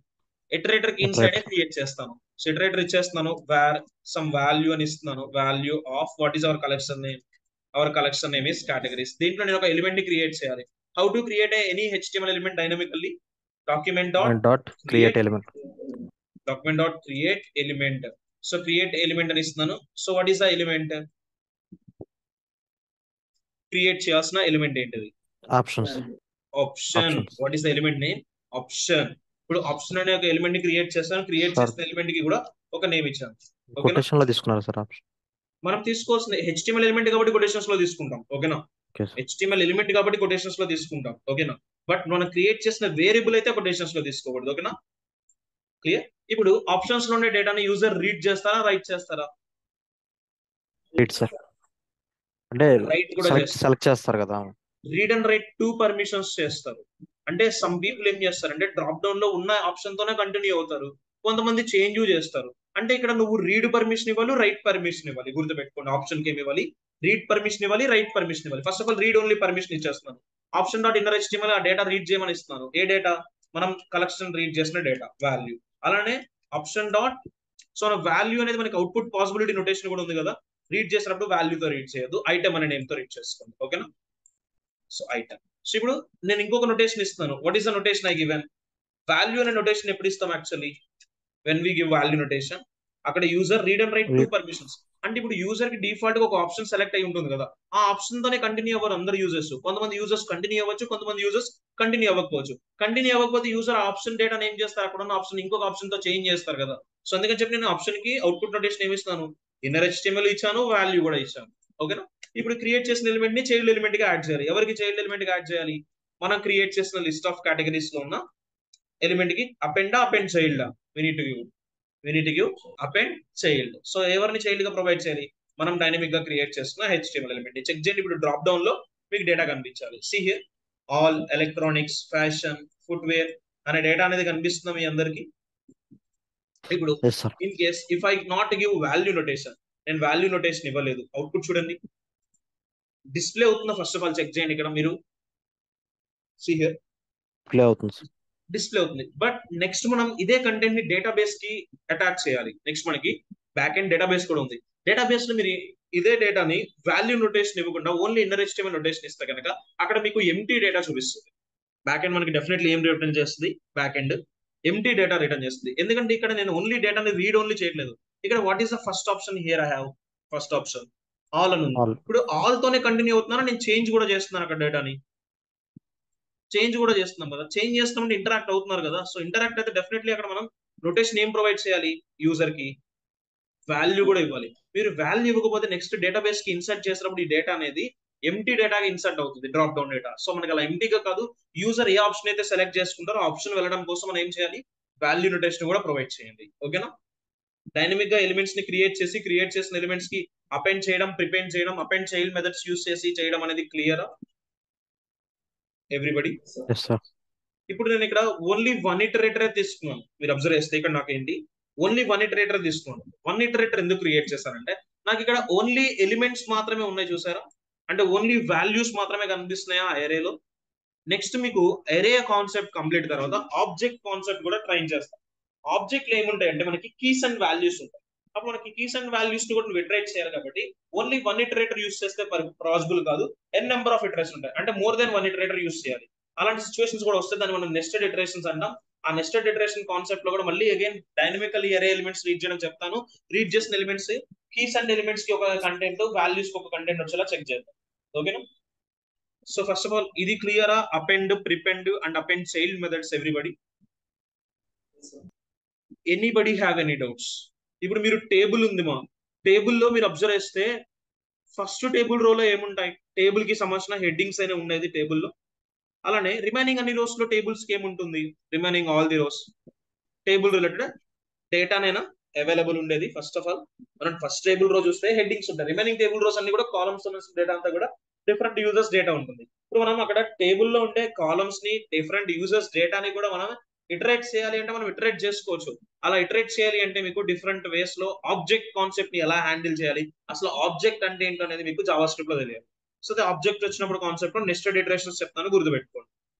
ఇటరేటర్ కి ఇన్సైడ్ క్రియేట్ చేస్తాను. సో ఇటరేటర్ ఇచ్చేస్తున్నాను, వేర్ సమ్ వాల్యూ అని ఇస్తున్నాను. Value of what is our collection name. Our collection name is categories. దీంట్లో నేను ఒక ఎలిమెంట్ ని క్రియేట్ చేయాలి. How to create any HTML element dynamically? Document dot create element. Document dot create element. So create element అని ఇస్తున్నాను. So what is the element? Create చేయాల్సిన element ఏంటిది? Options. Option. What is the element name? Option. ఇప్పుడు option అనే ఒక element ని create చేస్తాను. Create చేసిన ఎలిమెంట్ కి కూడా ఒక నేమ్ ఇచ్చాను. కొటేషన్ లో తీసుకున్నారు సార్ ఆప్షన్. మనం తీసుకోవాల్సిన HTML ఎలిమెంట్ కాబట్టి కొటేషన్స్ లో తీసుకుంటాం. ఓకేనా, HTML ఎలిమెంట్ కాబట్టి కొటేషన్స్ లో తీసుకుంటాం. ఓకేనా, బట్ మనం క్రియేట్ చేసిన వేరియబుల్ అయితే కొటేషన్స్ లో తీసుకోకూడదు. ఓకేనా, క్లియర్? ఇప్పుడు ఆప్షన్స్ లో ఉండే డేటాని యూజర్ రీడ్ చేస్తారా, రైట్ చేస్తారా? Read sir. అంటే రైట్ కూడా సెలెక్ట్ చేస్తారు కదా. రీడ్ అండ్ రైట్ 2 పర్మిషన్స్ చేస్తారు. అంటే సమ్ పీపుల్ ఏం చేస్తారంటే డ్రాప్ డౌన్ లో ఉన్న ఆప్షన్ తోనే కంటిన్యూ అవుతారు. కొంతమంది చేంజ్ చేస్తారు. అంటే ఇక్కడ నువ్వు రీడ్ పర్మిషన్ ఇవ్వాలి, రైట్ పర్మిషన్ ఇవ్వాలి. గుర్తుపెట్టుకోండి, ఆప్షన్ కి ఏమి ఇవ్వాలి? రీడ్ పర్మిషన్ ఇవ్వాలి, రైట్ పర్మిషన్ ఇవ్వాలి. First of all read only permission ఇచ్చేస్తున్నాను. ఆప్షన్ డాట్ ఇన్నర్ HTML ఆ డేటా రీడ్ చేయమని ఇస్తున్నాను. ఏ డేటా? మనం కలెక్షన్ రీడ్ చేసిన డేటా, వాల్యూ. అలానే ఆప్షన్ డాట్, సో వాల్యూ అనేది మనకి అవుట్పుట్ పాసిబిలిటీ నోటేషన్ కూడా ఉంది కదా. రీడ్ చేసినప్పుడు వాల్యూతో రీడ్ చేయొద్దు, ఐటమ్ అనే నేమ్ తో రీడ్ చేసుకోండి. ఓకేనా, సో ఐటమ్. సో ఇప్పుడు నేను ఇంకొక నోటేషన్ ఇస్తున్నాను. What is the notation I given? Value అనే నోటేషన్ ఎప్పుడు ఇస్తాం actually? When we give value notation, అక్కడ user read and write 2 permissions. అంటే ఇప్పుడు యూజర్ కి డిఫాల్ట్ గా ఒక ఆప్షన్ సెలెక్ట్ అయి ఉంటుంది కదా, ఆ ఆప్షన్ తోనే కంటిన్యూ అవ్వరు అందరు యూజర్స్. కొంతమంది యూజర్స్ కంటిన్యూ అవ్వచ్చు, కొంతమంది యూజర్స్ కంటిన్యూ అవ్వకపోవచ్చు. కంటిన్యూ అవ్వకపోతే యూజర్ ఆప్షన్ డేటాను ఏం చేస్తారు, అక్కడ ఉన్న ఆప్షన్ ఇంకొక ఆప్షన్ తో చేంజ్ చేస్తారు కదా. సో అందుకని చెప్పి నేను ఆప్షన్ కి అవుట్పుట్ నోటేషన్ ఏమి ఇస్తాను? ఇన్నర్ HTML ఇచ్చాను, వాల్యూ కూడా ఇచ్చాను. ఓకేనా, ఇప్పుడు క్రియేట్ చేసిన ఎలిమెంట్ ని చైల్డ్ ఎలిమెంట్ గా యాడ్ చేయాలి. ఎవరికి చైల్డ్ ఎలిమెంట్ గా యాడ్ చేయాలి? మనం క్రియేట్ చేసిన లిస్ట్ ఆఫ్ కేటగిరీస్ లో ఉన్న ఎలిమెంట్ కి అపెండా, append child. We need to give append child. So ఎవరిని చైల్డ్ గా ప్రొవైడ్ చేయాలి? మనం డైనమిక్ గా క్రియేట్ చేస్తున్న HTML ఎలిమెంట్. చెక్ చేయండి, ఇప్పుడు డ్రాప్ డౌన్ లో మీకు డేటా కనిపించాలి. See here, all electronics, fashion, footwear అనే డేటా అనేది కనిపిస్తుంది మీ అందరికి. ఇప్పుడు in case if I not give value notation, నేను వాల్యూ నోటేషన్ ఇవ్వలేదు, అవుట్పుట్ చూడండి డిస్ప్లే అవుతుందా? ఫస్ట్ ఆఫ్ ఆల్ చెక్ చేయండి. ఇక్కడ మీరు సీ హియర్ డిస్ప్లే అవుతుంది. బట్ నెక్స్ట్ మనం ఇదే కంటెంట్ ని డేటాబేస్ కి అటాచ్ చేయాలి. నెక్స్ట్ మనకి బ్యాక్ ఎండ్ డేటాబేస్ కూడా ఉంది. డేటాబేస్ లో మీరు ఇదే డేటాని వాల్యూ నోటేషన్ ఇవ్వకుండా ఓన్లీ ఇన్నర్ HTML నోటేషన్ ఇస్తే కనుక అక్కడ మీకు ఎంటీ డేటా చూపిస్తుంది. బ్యాక్ ఎండ్ మనకి డెఫినెట్లీ ఏం రిటర్న్ చేస్తుంది? Back end empty data return చేస్తుంది. ఎందుకంటే ఇక్కడ నేను ఓన్లీ డేటాని రీడ్ ఓన్లీ చేయట్లేదు. ఇక్కడ what is the first option here? I have first option all అని ఉంది. ఇప్పుడు ఆల్ తోనే కంటిన్యూ అవుతున్నాను, నేను చేంజ్ కూడా చేస్తున్నాను. అక్కడ డేటాని చేంజ్ కూడా చేస్తున్నాం కదా. చేంజ్ చేస్తున్నాం ఇంటరాక్ట్ అవుతున్నారు కదా. సో ఇంటరాక్ట్ అయితే డెఫినెట్లీ అక్కడ మనం నోటేషన్ ఏం ప్రొవైడ్ చేయాలి? యూజర్ కి వాల్యూ కూడా ఇవ్వాలి. మీరు వాల్యూ ఇవ్వకపోతే నెక్స్ట్ డేటాబేస్ కి ఇన్సర్ట్ చేసినప్పుడు ఈ డేటా అనేది ఎంటీ డేటాగా ఇన్సర్ట్ అవుతుంది, డ్రాప్ డౌన్ డేటా. సో మనకి అలా ఎంటీగా కాదు, యూజర్ ఏ ఆప్షన్ అయితే సెలెక్ట్ చేసుకుంటారో ఆప్షన్ వెళ్ళడం కోసం మనం ఏం చేయాలి? వాల్యూ నోటేషన్ కూడా ప్రొవైడ్ చేయండి. ఓకేనా, డైనమిక్ గా ఎలిమెంట్స్ ని క్రియేట్ చేసిన ఎలిమెంట్స్ కి అపెండ్ చేయడం, ప్రిపెండ్ చేయడం, అపెండ్ చైల్డ్ మెథడ్స్ యూస్ చేసి చేయడం అనేది క్లియరా ఎవ్రీబడి? ఇప్పుడు నేను ఇక్కడ ఓన్లీ 1 ఇటరేటర్ తీసుకున్నాను. మీరు అబ్జర్వ్ చేస్తే ఇక్కడ నాకు ఏంటి? ఓన్లీ 1 ఇటరేటర్ తీసుకున్నాను. 1 ఇటరేటర్ ఎందుకు క్రియేట్ చేశానంటే నాకు ఇక్కడ ఓన్లీ ఎలిమెంట్స్ మాత్రమే ఉన్నాయి, చూసారా? అంటే ఓన్లీ వాల్యూస్ మాత్రమే కనిపిస్తున్నాయా ఎరేలో. నెక్స్ట్ మీకు ఎరే కాన్సెప్ట్ కంప్లీట్ తర్వాత ఆబ్జెక్ట్ కాన్సెప్ట్ కూడా ట్రైన్ చేస్తాం. ఆబ్జెక్ట్ ఏముంటాయి అంటే మనకి కీస్ అండ్ వాల్యూస్ ఉంటాయి. అప్పుడు మనకి కీస్ అండ్ వాల్యూస్ ని కూడా నువ్వు ఇటరేట్ చేయాలి కాబట్టి ఓన్లీ వన్ ఇటరేటర్ యూస్ చేస్తే పాసిబుల్ కాదు, ఎన్ నెంబర్ ఆఫ్ ఇటరేషన్ ఉంటాయి, అంటే more than one iterator use చేయాలి. అలాంటి సిచ్యువేషన్స్ కూడా వస్తే దాన్ని మనం నెస్టెడ్ ఇటరేషన్స్ అంటాం. ఆ నెస్టెడ్ ఇటరేషన్ కాన్సెప్ట్ లో కూడా మళ్ళీ అగైన్ డైనమికల్ అరే ఎలిమెంట్స్ రీడ్ చేయడం చెప్తాను. రీడ్ చేసిన ఎలిమెంట్స్ కీస్ అండ్ ఎలిమెంట్స్ కి ఒక కంటెంట్, వాల్యూస్ కి ఒక కంటెంట్ వచ్చేలా చెక్ చేద్దాం. ఓకేనా? సో ఫస్ట్ ఆఫ్ ఆల్ ఇది క్లియరా? Append, prepend and append child methods everybody. Anybody have any doubts? ఇప్పుడు మీరు టేబుల్ ఉంది మా టేబుల్లో మీరు అబ్జర్వ్ చేస్తే ఫస్ట్ టేబుల్ రోలో ఏముంటాయి? టేబుల్ కి సంబంధించిన హెడ్డింగ్స్ అయినా ఉండేది టేబుల్లో. అలానే రిమైనింగ్ అన్ని రోస్ లో టేబుల్స్ కి ఏముంటుంది? Remaining all the rows table related డేటానైనా అవైలబుల్ ఉండేది. ఫస్ట్ ఆఫ్ ఆల్ మనం ఫస్ట్ టేబుల్ రో చూస్తే హెడ్డింగ్స్ ఉంటాయి, రిమైనింగ్ టేబుల్ రోస్ అన్ని కూడా కాలమ్స్ డేటా అంతా కూడా డిఫరెంట్ యూజర్స్ డేటా ఉంటుంది. ఇప్పుడు మనం అక్కడ టేబుల్లో ఉండే కాలమ్స్ ని, డిఫరెంట్ యూజర్స్ డేటాని కూడా మనం ఇటరేట్ చేయాలి అంటే మనం ఇటరేట్ చేసుకోవచ్చు. అలా ఇటరేట్ చేయాలి అంటే మీకు డిఫరెంట్ వేస్ లో ఆబ్జెక్ట్ కాన్సెప్ట్ ని ఎలా హ్యాండిల్ చేయాలి, అసలు ఆబ్జెక్ట్ అంటే ఏంటో అనేది మీకు జావా స్క్రిప్ట్ లో తెలియాలి. సో ఆబ్జెక్ట్ వచ్చినప్పుడు కాన్సెప్ట్ లో నెస్టెడ్ ఇటరేషన్స్ చెప్తాను, గుర్తుపెట్టుకోండి.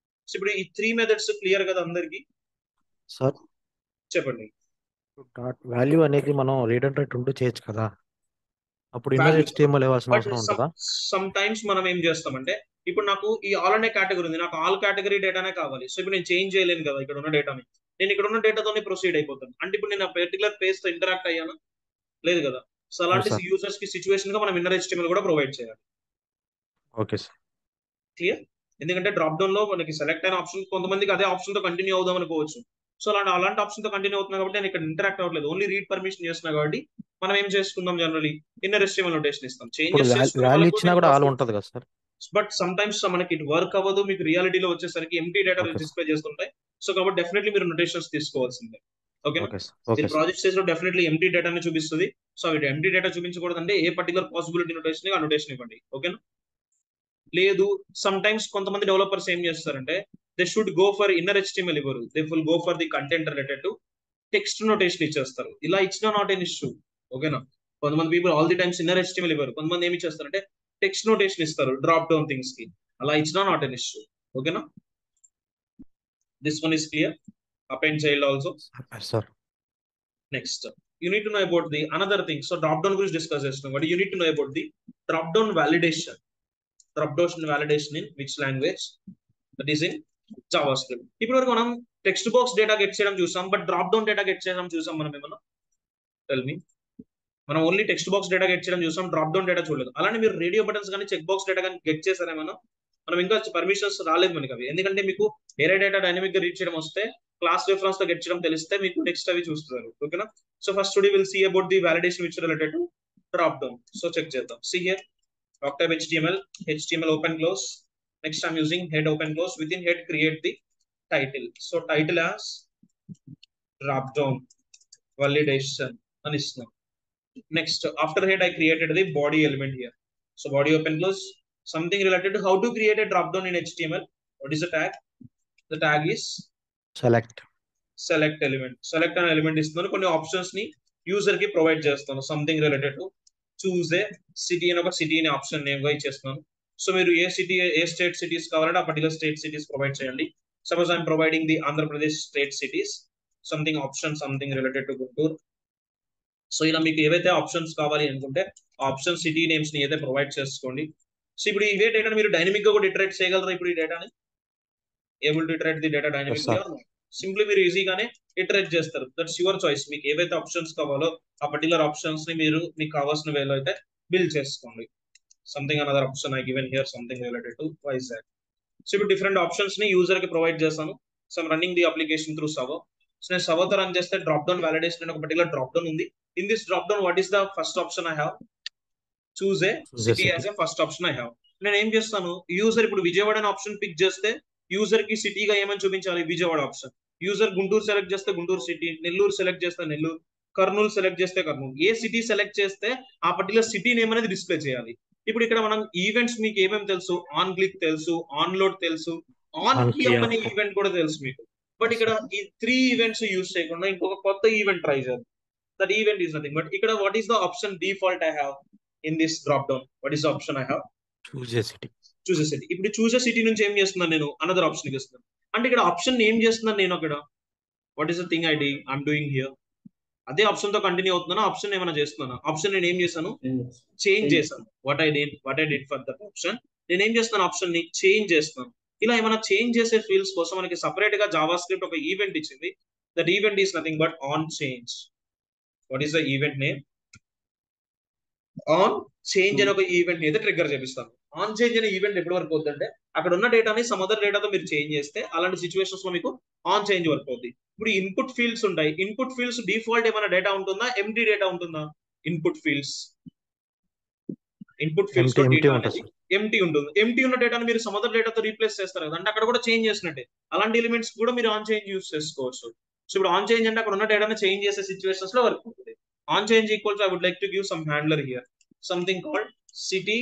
సో ఇప్పుడు ఈ 3 మెథడ్స్ క్లియర్ కదా అందరికి? సార్ చెప్పండి. డాట్ వాల్యూ అనేది మనం రీడ్ అండ్ రైట్ ఉంటూ చేయొచ్చు కదా, అప్పుడు ఇన్నర్ వాల్యూ HTML ఇవ్వాల్సిన బట్ అవసరం ఉంటుందా? సమ్ టైమ్స్ మనం ఏం చేస్తామంటే ఇప్పుడు నాకు ఈ ఆల్ అనే కేటగిరీ ఉంది, నాకు ఆల్ కేటగిరీ డేటానే కావాలి. సో ఇప్పుడు నేను చేంజ్ చేయలేను కదా ఇక్కడ ఉన్న డేటాని, నేను ఇక్కడ ఉన్న డేటాతోనే ప్రొసీడ్ అయిపోతాను. అంటే ఇప్పుడు నేను ఆ పర్టికులర్ పేజ్ తో ఇంటరాక్ట్ అయ్యాను లేదు కదా. సో అవును అలాంటి సార్. యూజర్స్ కి సిచ్యువేషన్ గా మనం ఇన్నర్ HTML కూడా ప్రొవైడ్ చేయాలి. Okay sir. క్లియర్? ఎందుకంటే డ్రాప్ డౌన్ లో మనకి సెలెక్ట్ అయిన ఆప్షన్ కొంతమందికి అదే ఆప్షన్ తో కంటిన్యూ అవుదాం అనుకోవచ్చు. సో అలాంటి ఆప్షన్ తో కంటిన్యూ అవుతున్నా కాబట్టి నేను ఇక్కడ ఇంటరాక్ట్ అవ్వట్లేదు, ఓన్లీ రీడ్ పర్మిషన్ చేస్తున్నా కాబట్టి మనం ఏం చేసుకుందాం, జనరలీ ఇన్నర్ HTML నోటేషన్ ఇస్తాం. ఇప్పుడు చేంజెస్ చేసుకునే వాల్యూ వాళ్ళకు ఇచ్చినా నేను కూడా ఆల్ ఉంటుంది కదా సార్? బట్ సమ్ టైమ్స్ మనకి ఇట్ వర్క్ అవ్వదు, మీకు రియాలిటీలో వచ్చేసరికి empty data okay sir. Display చేస్తుంటాయి. సో కాబట్టి డెఫినెట్లీ మీరు నోటేషన్స్ తీసుకోవాల్సిందే. ఓకేనా? Okay sir. మీరు ఓకే సార్. ప్రాజెక్ట్ స్టేజ్ లో డెఫినెట్లీ ఎంటీ డేటాని చూపిస్తుంది. సో ఇటు ఎంటీ డేటా చూపించకూడదంటే ఏ పర్టికులర్ పాసిబిలిటీ నోటేషన్ ఆ నోటేషన్ ఇవ్వండి. ఓకేనా? లేదు సమ్ టైమ్స్ కొంతమంది డెవలపర్స్ ఏం చేస్తారంటే they should go for inner HTML ఇవ్వరు, they full go for the content related to text notation ఇచ్చేస్తారు. ఇలా ఇచ్చినా నాట్ ఎన్ ఇష్యూ. ఓకేనా? కొంతమంది people all the times inner HTML ఇవ్వరు, కొంతమంది ఏమి చేస్తారంటే టెక్స్ట్ నోటేషన్ ఇస్తారు డ్రాప్ డౌన్ థింగ్స్ కి, అలా ఇచ్చినా నాట్ ఎన్ ఇష్యూ. ఓకేనా? This one is clear. Append child also. Sir next you need to know about the another thing. So drop down గురించి డిస్కస్ చేస్తున్నాం but you need to know about the drop down validation. Drop down validation in which language? That is in JavaScript. ఇప్పుడు వరకు మనం text box data get చేయడం చూసాం, but drop down data get చేయడం చూసాం మనం ఏమన్నా? Tell me. మనం only text box data get చేయడం చూసాం, డ్రాప్ డౌన్ డేటా చూడలేదు. అలానే మీరు రేడియో బటన్స్ కానీ చెక్ బాక్స్ డేటా కానీ గెట్ చేశారేమన్నా? మనం ఇంకా పర్మిషన్స్ రాలేదు మనకి అవి, ఎందుకంటే మీకు ఏరే డేటా డైనమిక్ గా రీడ్ చేయడం వస్తే, క్లాస్ రిఫరెన్స్ తో గెట్ చేయడం తెలిస్తే మీకు నెక్స్ట్ అవి చూస్తారు. ఓకేనా? So first today will see about the validation which related to drop down. So check చేద్దాం. See here, doctype HTML open close. Next I'm using head open close. Within head create the title. So title as drop down validation అని ఇస్తున్నాం. Next after head I created the body element here. So body open close, something related to how to create a drop down in HTML. What is the tag? The tag is select element. Select an element ఇస్తున్నాను, కొన్ని options ని user కి provide చేస్తాను. Something related to choose a city అని ఒక సిటీని option name గా ఇచ్చేస్తున్నాను. సో మీరు ఏ సిటీ, ఏ స్టేట్ సిటీస్ కావాలంటే ఆ పర్టికులర్ స్టేట్ సిటీస్ ప్రొవైడ్ చేయండి. Suppose I'm providing the Andhra Pradesh state cities, something option something related to Guntur. So ఇలా మీకు ఏవైతే ఆప్షన్స్ కావాలి అనుకుంటే ఆప్షన్ సిటీ నేమ్స్ ని అయితే ప్రొవైడ్ చేసుకోండి. సో ఇప్పుడు ఇవే డేటాని మీరు డైనమిక్ గా కూడా ఇటరేట్ చేయగలరా? ఇప్పుడు ఈ డేటాని able to iterate the data dynamically or not? Simply మీరు ఈజీగానే ఇటరేట్ చేస్తారు. That's your choice. మీకు ఏవైతే ఆప్షన్స్ కావాలో ఆ పర్టికులర్ ఆప్షన్స్ ని మీరు మీకు కావాల్సిన వేలో అయితే బిల్డ్ చేసుకోండి. Something another option I given here, something related to Vizag. So ఇప్పుడు డిఫరెంట్ ఆప్షన్స్ ని యూజర్ కి ప్రొవైడ్ చేస్తాను. So running the application through server. So నేను సర్వర్ తో రన్ చేస్తే డ్రాప్ డౌన్ వాలిడేషన్ అని ఒక పర్టికులర్ డ్రాప్ డౌన్ ఉంది. In this drop down what is the first option I have? Choose a city as a first option I have. నేను ఏం చేస్తాను, user ఇప్పుడు విజయవాడ అనే ఆప్షన్ పిక్ చేస్తే యూజర్ కి సిటీగా ఏమని చూపించాలి? Vijayawada option. User Guntur select చేస్తే గుంటూరు సిటీ, నెల్లూరు సెలెక్ట్ చేస్తే నెల్లూరు, కర్నూలు సెలెక్ట్ చేస్తే కర్నూలు. ఏ సిటీ సెలెక్ట్ చేస్తే ఆ పర్టికులర్ సిటీ నేమ్ అనేది డిస్ప్లే చేయాలి. ఇప్పుడు ఇక్కడ మనం ఈవెంట్స్ మీకు ఏమేమి తెలుసు? ఆన్ క్లిక్ తెలుసు, ఆన్ లోడ్ తెలుసు, ఆన్ కీ అప్ అనే ఈవెంట్ కూడా తెలుసు మీకు. బట్ ఇక్కడ ఈ 3 ఈవెంట్స్ యూజ్ చేయకుండా ఇంకొక కొత్త ఈవెంట్ ట్రై చేయాలి. That event is nothing but ఇక్కడ what is the option default I have in this drop down? What is the option I have? Choose a city. Choose a city. ఇప్పుడు choose a city నుంచి ఏం చేస్తున్నాను నేను? Another option కి ఇస్తున్నాను. అంటే ఇక్కడ ఆప్షన్ ఏం చేస్తున్నాను నేను అక్కడ? What is the thing I'm doing here? అదే ఆప్షన్ తో కంటిన్యూ అవుతున్నాను, ఆప్షన్ ఏమైనా చేస్తున్నాను, ఆప్షన్ నేను ఏం చేశాను, చేంజ్ చేశాను. What I did for that option, నేను ఏం చేస్తున్నాను, ఆప్షన్ ని చేంజ్ చేస్తున్నాను. ఇలా ఏమైనా చేంజ్ చేసే ఫీల్డ్స్ కోసం మనకి సపరేట్ గా జావా స్క్రిప్ట్ ఒక ఈవెంట్ ఇచ్చింది. That event is nothing but on change. What is the event name? On change అనే ఒక ఈవెంట్ ని అయితే ట్రిగ్గర్ చేపిస్తాను. ఆన్ చేంజ్ అనే ఈవెంట్ ఎప్పటి వరకు అవుతుందంటే అక్కడ ఉన్న డేటాని సమ్ అదర్ డేటాతో మీరు చేంజ్ చేస్తే అలాంటి సిచ్యువేషన్స్ లో మీకు ఆన్ చేంజ్ వర్క్ అవుతుంది. ఇప్పుడు ఇన్పుట్ ఫీల్డ్స్ ఉంటాయి. ఇన్పుట్ ఫీల్డ్స్ డిఫాల్ట్ ఏమైనా డేటా ఉంటుందా, ఎంటీ డేటా ఉంటుందా? ఇన్పుట్ ఫీల్డ్స్ లో డేటా అనేది ఎంటీ ఉంటుంది. ఎంటీ ఉన్న డేటాను మీరు సమ్ అదర్ డేటాతో రీప్లేస్ చేస్తారు కదా, అంటే అక్కడ కూడా చేంజ్ చేసినట్టే. అలాంటి ఎలిమెంట్స్ కూడా మీరు ఆన్ చేంజ్ యూస్ చేసుకోవచ్చు. సో ఇప్పుడు ఆన్ చేంజ్ అంటే అక్కడ ఉన్న డేటాను చేంజ్ చేసే సిచ్యువేషన్స్ లో వర్క్ అవుతుంది. On change equals I would like to give some handler here, something called city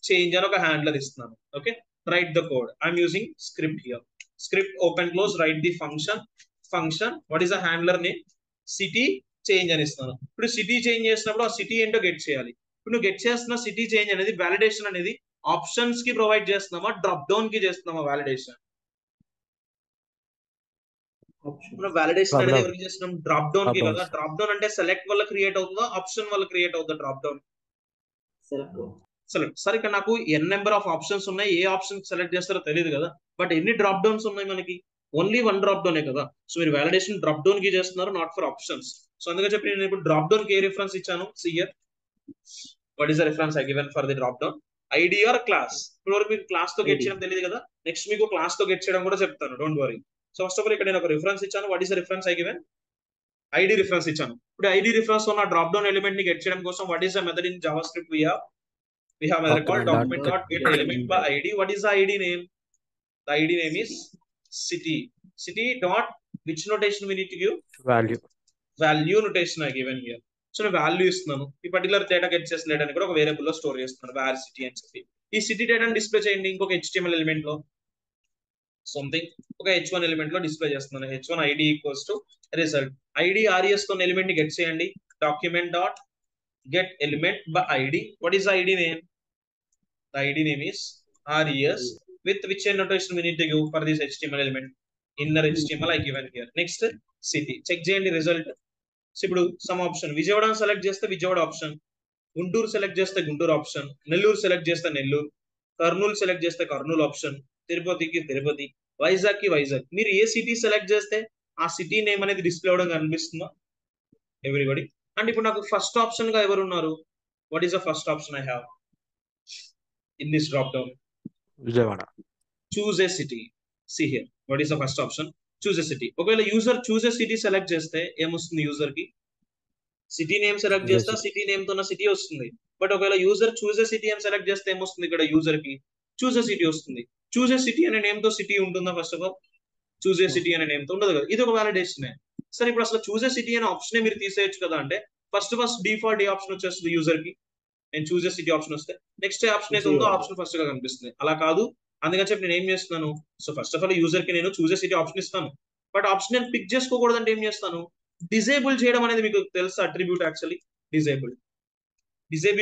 change అని ఒక హ్యాండ్లర్ ఇస్తున్నాను. Okay, right the code. I'm using script here. Script open close, right the function what is the handler name? City change అని ఇస్తాను. ఇప్పుడు city change చేసినప్పుడు ఆ city ఏంటో get చేయాలి. ఇప్పుడు నువ్వు గెట్ చేస్తున్న సిటీ చేంజ్ అనేది వాలిడేషన్ అనేది ఆప్షన్స్ కి ప్రొవైడ్ చేస్తున్నామా, డ్రాప్ డౌన్ కి చేస్తున్నామా వాలిడేషన్? మనం వాలిడేషన్ అనేది ఎవరికి చేస్తున్నాం? డ్రాప్ డౌన్ కి కదా. డ్రాప్ డౌన్ అంటే సెలెక్ట్ వల్ల క్రియేట్ అవుతుందా, ఆప్షన్ వల్ల క్రియేట్ అవుతుందా? Drop down select. సరే, ఇక్కడ నాకు ఎన్ నెంబర్ ఆఫ్ ఆప్షన్స్ ఉన్నాయి, ఏ ఆప్షన్ సెలెక్ట్ చేస్తారో తెలియదు కదా, బట్ ఎన్ని డ్రాప్ డౌన్స్ ఉన్నాయి మనకి? ఓన్లీ వన్ డ్రాప్ డౌనే కదా. సో మీరు వాలిడేషన్ డ్రాప్ డౌన్ కి చేస్తున్నారు, నాట్ ఫర్ ఆప్షన్స్. సో అందుకే చెప్పి నేను ఇప్పుడు డ్రాప్ డౌన్ కి ఏ రిఫరెన్స్ ఇచ్చాను? See here what is the reference I given for the drop down? ID or class? ఇప్పుడు వరకు మీకు క్లాస్ తో గెట్ చేయడం తెలియదు కదా, నెక్స్ట్ మీకు క్లాస్ తో గెట్ చేయడం కూడా చెప్తాను, don't worry. So first of all ఇక్కడ నేను ఒక రిఫరెన్స్ ఇచ్చాను. What is the reference I given? ID reference ఇచ్చాను. ఇప్పుడు ఐడి రిఫరెన్స్ ఉన్న డ్రాప్ డౌన్ ఎలిమెంట్ ని గెట్ చేయడం కోసం what is the method in Java script? we have a called document.get element by id. What is the id name? The id name is city dot which notation we need to give? Value notation I given here. So నేను value ఇస్తున్నాను. ఈ particular data get చేసిన డేటాని కూడా ఒక variable లో store చేస్తున్నాను, var city అని చెప్పి. ఈ సిటీ డేటాని డిస్ప్లే చేయండి ఇంకొక HTML ఎలిమెంట్ లో, సంథింగ్ ఒక h1 ఎలిమెంట్ లో డిస్ప్లే చేస్తున్నాను. h1 id equals to result. id res తో ఎలిమెంట్ ని గెట్ చేయండి. Document dot get element by id. What is the id name? The id name is res with which notation we need to give for this HTML element? Inner HTML I given here. Next city. Check చేయండి result. So ఇప్పుడు some option Vijayawada select చేస్తే Vijayawada option, Guntur select చేస్తే Guntur option, Nellore select చేస్తే Nellore, Kurnool select చేస్తే Kurnool option, తిరుపతికి తిరుపతి, వైజాగ్ కి వైజాగ్. మీరు ఏ city select చేస్తే ఆ సిటీ నేమ్ అనేది డిస్ప్లే అవడం కనిపిస్తుందా ఎవ్రీబడి? అండ్ ఇప్పుడు నాకు ఫస్ట్ ఆప్షన్ గా ఎవరు ఉన్నారు? What is the first option I have in this drop down? Vijayawada. Choose a city. See here what is the first option? Choose a city. ఒకవేళ user choose a city select చేస్తే ఏమొస్తుంది user కి? City name select చేస్తే city name తో city వస్తుంది. But ఒకవేళ user choose a city అని select చేస్తే ఏమొస్తుంది? ఇక్కడ యూజర్ కి చూజ్ ఏ సిటీ వస్తుంది. చూజ్ ఏ సిటీ అనే నేమ్ తో సిటీ ఉంటుందా? First of all choose a city అనే నేమ్ తో ఉండదు కదా, ఇది ఒక వాలిడేషన్. సరే, ఇప్పుడు అసలు చూజ్ ఏ సిటీ అనే ఆప్షన్ మీరు తీసేయచ్చు కదా. అంటే ఫస్ట్ డిఫాల్ట్ ఏ ఆప్షన్ వచ్చేస్తుంది యూజర్ కి? నేను చూజ్ ఏ సిటీ ఆప్షన్ వస్తే నెక్స్ట్ ఏ ఆప్షన్ అయితే ఉందో ఆప్షన్ ఫస్ట్ గా కనిపిస్తుంది. అలా కాదు, అందుకని చెప్పి నేను ఏం చేస్తున్నాను? So first of all user కి నేను చూజ్ ఏ సిటీ ఆప్షన్ ఇస్తాను. బట్ ఆప్షన్ నేను పిక్ చేసుకోకూడదు అంటే ఏం చేస్తాను? డిజేబుల్ చేయడం అనేది మీకు తెలుసా? Attribute actually disable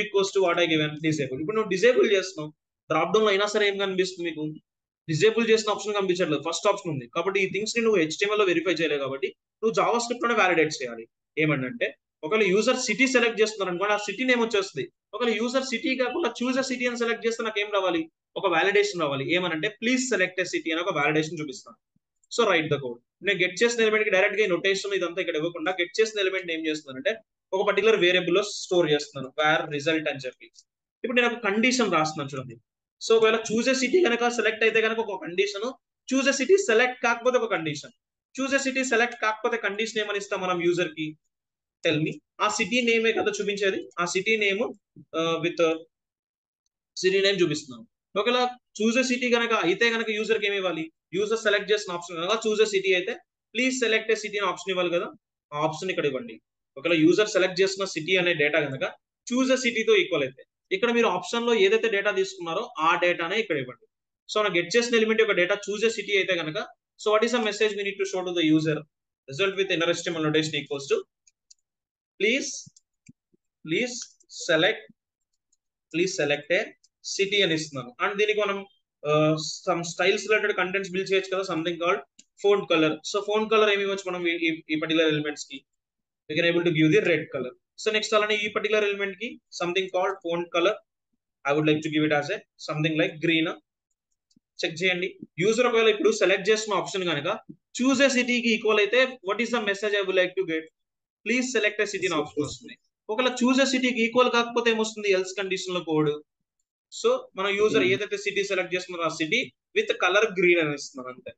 equals to what I given disable. ఇప్పుడు నువ్వు డిజేబుల్ చేస్తున్నావు, డ్రాప్ డౌన్ లో అయినా సరే ఏం కనిపిస్తుంది మీకు? డిజేబుల్ చేసిన ఆప్షన్ కనిపించట్లేదు, ఫస్ట్ ఆప్షన్ ఉంది. కాబట్టి ఈ థింగ్స్ ని నువ్వు HTML లో వెరిఫై చేయలేదు కాబట్టి నువ్వు జావా స్క్రిప్ట్ లోనే వ్యాలిడేట్ చేయాలి. ఏమంటే ఒకవేళ యూజర్ సిటీ సెలెక్ట్ చేస్తున్నారు అనుకోండి, ఆ సిటీ నేమ్ వచ్చేస్తుంది. ఒకవేళ యూజర్ సిటీ కాకుండా చూజ్ సిటీ అని సెలెక్ట్ చేస్తే నాకు ఏం రావాలి? ఒక వ్యాలిడేషన్ రావాలి. ఏమనంటే ప్లీజ్ సెలెక్ట్ ఏ సిటీ అని ఒక వ్యాలిడేషన్ చూపిస్తాను. So right the code. నేను గెట్ చేసిన ఎలిమెంట్ కి డైరెక్ట్ గా నోటేషన్ ఇదంతా ఇక్కడ ఇవ్వకుండా గెట్ చేసిన ఎలిమెంట్ ఏం చేస్తున్నానంటే ఒక పర్టికులర్ వేరియబుల్ లో స్టోర్ చేస్తున్నాను, var రిజల్ట్ అని చెప్పి. ఇప్పుడు నేను ఒక కండిషన్ రాస్తున్నాను చూడండి. సో ఒకవేళ చూజ్ ఏ సిటీ కనుక సెలెక్ట్ అయితే కనుక ఒక condition, choose a city select కాకపోతే ఒక condition. Choose a city select కాకపోతే కండిషన్ ఏమని ఇస్తాం మనం యూజర్ కి? Tell me. ఆ సిటీ నేమే కదా చూపించేది, ఆ city name with city name చూపిస్తున్నాం. ఒకవేళ చూజ్ ఏ సిటీ కనుక అయితే కనుక యూజర్ కి ఏమి ఇవ్వాలి? యూజర్ సెలెక్ట్ చేసిన ఆప్షన్ కనుక చూజ్ ఏ సిటీ అయితే ప్లీజ్ సెలెక్ట్ ఏ సిటీ అని ఆప్షన్ ఇవ్వాలి కదా, ఆ ఆప్షన్ ఇక్కడ ఇవ్వండి. ఒకవేళ యూజర్ సెలెక్ట్ చేసిన సిటీ అనే డేటా కనుక చూజ్ ఏ సిటీతో ఈక్వల్ అయితే ఇక్కడ మీరు ఆప్షన్ లో ఏదైతే డేటా తీసుకున్నారో ఆ డేటానే ఇక్కడ ఇవ్వండి. సో నాకు గెట్ చేసిన ఎలిమెంట్ యొక్క డేటా చూజ్ ఏ సిటీ అయితే కనుక, so what is the message we need to show to the user? Result with inner HTML notation equals to please select a city అని ఇస్తున్నాను. అండ్ దీనికి మనం some styles related contents build చేయొచ్చు కదా, something called font colour. So font colour ఏమి ఇవ్వచ్చు మనం ఈ పర్టికులర్ ఎలిమెంట్స్ కి? we can able to give the red color. So next alane ee particular element ki something called font color, I would like to give it as a something like green. Check చేయండి. User ఒకవేళ ఇప్పుడు select చేసిన option కనుక చూస్ a సిటీకి equal అయితే what is the message I would like to get, please select a city option వస్తుంది. ఒకవేళ choose a సిటీకి ఈక్వల్ కాకపోతే ఏమొస్తుంది, ఎల్స్ కండిషన్ లో కోడ్. సో మన యూజర్ ఏదైతే సిటీ సెలెక్ట్ చేస్తున్నారో ఆ సిటీ విత్ కలర్ గ్రీన్ అని ఇస్తున్నారు అంతే.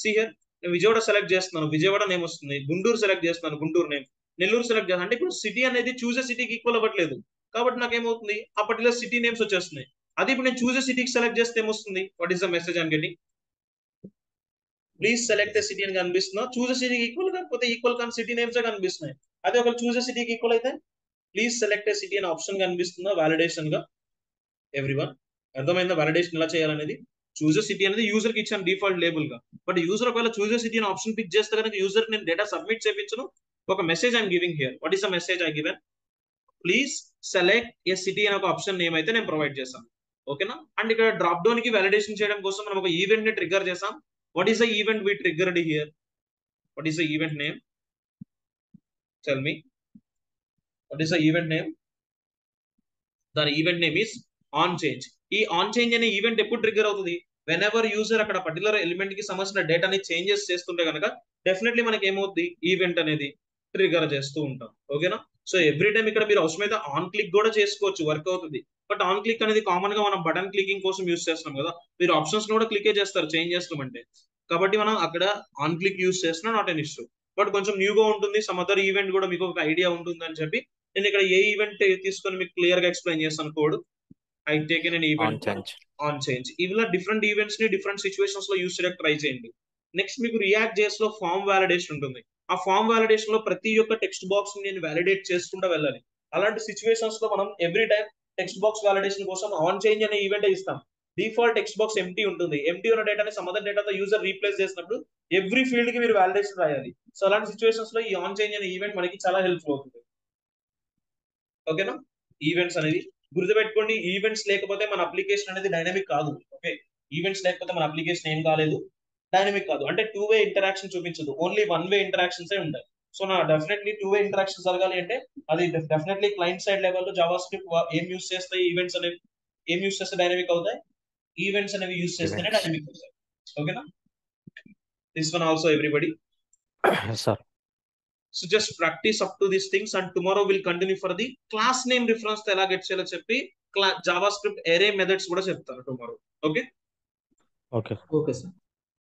సి హియర్ నేను విజయవాడ సెలెక్ట్ చేస్తున్నాను, విజయవాడ నేమ్ వస్తుంది. గుంటూరు సెలెక్ట్ చేస్తున్నాను, గుంటూరు నేమ్. నెల్లూరు సెలెక్ట్ చేస్తాను అంటే ఇప్పుడు సిటీ అనేది చూస్ ఏ సిటీకి ఈక్వల్ అవ్వట్లేదు కాబట్టి నాకు ఏమవుతుంది, ఆ పర్టికులర్ సిటీ నేమ్స్ వచ్చేస్తున్నాయి. అది ఇప్పుడు నేను చూస్ ఏ సిటీకి సెలెక్ట్ చేస్తే ఏమొస్తుంది, what is the message I'm getting, please select a city అని కనిపిస్తున్నా. చూస్ ఏ సిటీకి ఈక్వల్ కాకపోతే ఈక్వల్ కానీ సిటీ నేమ్స్ కనిపిస్తున్నాయి. అదే ఒక చూస్ ఏ సిటీకి ఈక్వల్ అయితే ప్లీజ్ సెలెక్ట్ ఏ సిటీ అనే ఆప్షన్ కనిపిస్తుందా వాలిడేషన్ గా. ఎవ్రీవన్ అర్థమైందా వాలిడేషన్ ఎలా చేయాలనేది. చూస్ ఏ సిటీ అనేది యూజర్ కి ఇచ్చాను డిఫాల్ట్ లేబుల్ గా, బట్ యూజర్ ఒకవేళ చూస్ ఏ సిటీ అనే ఆప్షన్ పిక్ చేస్తే కనుక యూజర్ నేను డేటా సబ్మిట్ చేయించను. ఒక message I'm giving here, what is the message I given, please select a city అనే ఒక ఆప్షన్ నేమ్ అయితే నేను ప్రొవైడ్ చేశాను. ఓకేనా. అండ్ ఇక్కడ డ్రాప్ డౌన్ కి వాలిడేషన్ చేయడం కోసం మనం ఒక ఈవెంట్ ని ట్రిగ్గర్ చేసాం. What is the event we triggered here, what is the event name, tell me what is the event name. దాని event name is on change. ఈ ఆన్ చేంజ్ అనే ఈవెంట్ ఎప్పుడు ట్రిగ్గర్ అవుతుంది, వెన్ ఎవర్ యూజర్ అక్కడ particular element కి సంబంధించిన డేటాని changes చేస్తుంటే కనుక డెఫినెట్లీ మనకి ఏమవుతుంది, ఈవెంట్ అనేది ట్రిగ్గర్ చేస్తూ ఉంటాం. ఓకేనా. సో ఎవ్రీ టైం ఇక్కడ మీరు అవసరమైతే ఆన్ క్లిక్ కూడా చేసుకోవచ్చు, వర్క్ అవుతుంది. బట్ ఆన్ క్లిక్ అనేది కామన్ గా మనం బటన్ క్లికింగ్ కోసం యూస్ చేస్తున్నాం కదా, మీరు ఆప్షన్స్ కూడా క్లిక్ చేస్తారు చేంజ్ చేస్తామంటే. కాబట్టి మనం అక్కడ ఆన్ క్లిక్ యూస్ చేస్తున్నా నాట్ ఎన్ ఇష్యూ. బట్ కొంచెం న్యూగా ఉంటుంది, సమ్ అదర్ ఈవెంట్ కూడా మీకు ఒక ఐడియా ఉంటుంది అని చెప్పి నేను ఇక్కడ ఏ ఈవెంట్ తీసుకొని మీకు క్లియర్ గా ఎక్స్ప్లెయిన్ చేస్తాను. Code I taken N event on change. ఇలా డిఫరెంట్ ఈవెంట్స్ ని డిఫరెంట్ సిచ్యువేషన్స్ లో యూస్ చేయడానికి ట్రై చేయండి. నెక్స్ట్ మీకు రియాక్ట్ జేఎస్ లో ఫామ్ వాలిడేషన్ ఉంటుంది. ఆ ఫామ్ వాలిడేషన్ లో ప్రతి ఒక్క టెక్స్ట్ బాక్స్ ని నేను వాలిడేట్ చేసుకుంటూ వెళ్ళాలి. అలాంటి సిచ్యువేషన్స్ లో మనం every time text box validation కోసం ఆన్ చేంజ్ అనే ఈవెంట్ ఇస్తాం. డిఫాల్ట్ టెక్స్ట్ బాక్స్ ఎంటీ ఉంటుంది. ఎంటీ ఉన్న డేటాని సమ్ అదర్ డేటాతో యూజర్ రీప్లేస్ చేసినప్పుడు ఎవ్రీ ఫీల్డ్ కి మీరు వాలిడేషన్ రాయాలి. సో అలాంటి సిచ్యువేషన్స్ లో ఈ ఆన్ చేంజ్ అనే ఈవెంట్ మనకి చాలా హెల్ప్ఫుల్ అవుతుంది. ఓకేనా. ఈవెంట్స్ అనేది గుర్తుపెట్టుకోండి, ఈవెంట్స్ లేకపోతే మన అప్లికేషన్ అనేది డైనమిక్ కాదు. ఓకే, ఈవెంట్స్ లేకపోతే మన అప్లికేషన్ ఏం కాలేదు, డైనమిక్ కాదు. అంటే 2 వే ఇంటరాక్షన్ చూపించదు, ఓన్లీ 1 వే ఇంటరాక్షన్స్ ఉంటాయి. సో నా డెఫినెట్లీ 2 వే ఇంటరాక్షన్ జరగాలి అంటే అది డెఫినెట్లీ క్లయింట్ సైడ్ లెవెల్లో జావా స్క్రిప్ట్ ఏం యూస్ చేస్తాయి, ఈవెంట్స్ అనేవి ఏం యూస్ చేస్తే డైనమిక్ అవుతాయి, ఈవెంట్స్ అనేవి యూస్ చేస్తేనే డైనమిక్ అవుతాయి. ఓకేనా. This one also everybody. Sir so just practice up to these things and tomorrow will continue for the class name reference ఎలా గెట్ చేయాలో చెప్పి జావా స్క్రిప్ట్ ఎరే మెథడ్స్ కూడా చెప్తాను tomorrow. Okay okay okay sir.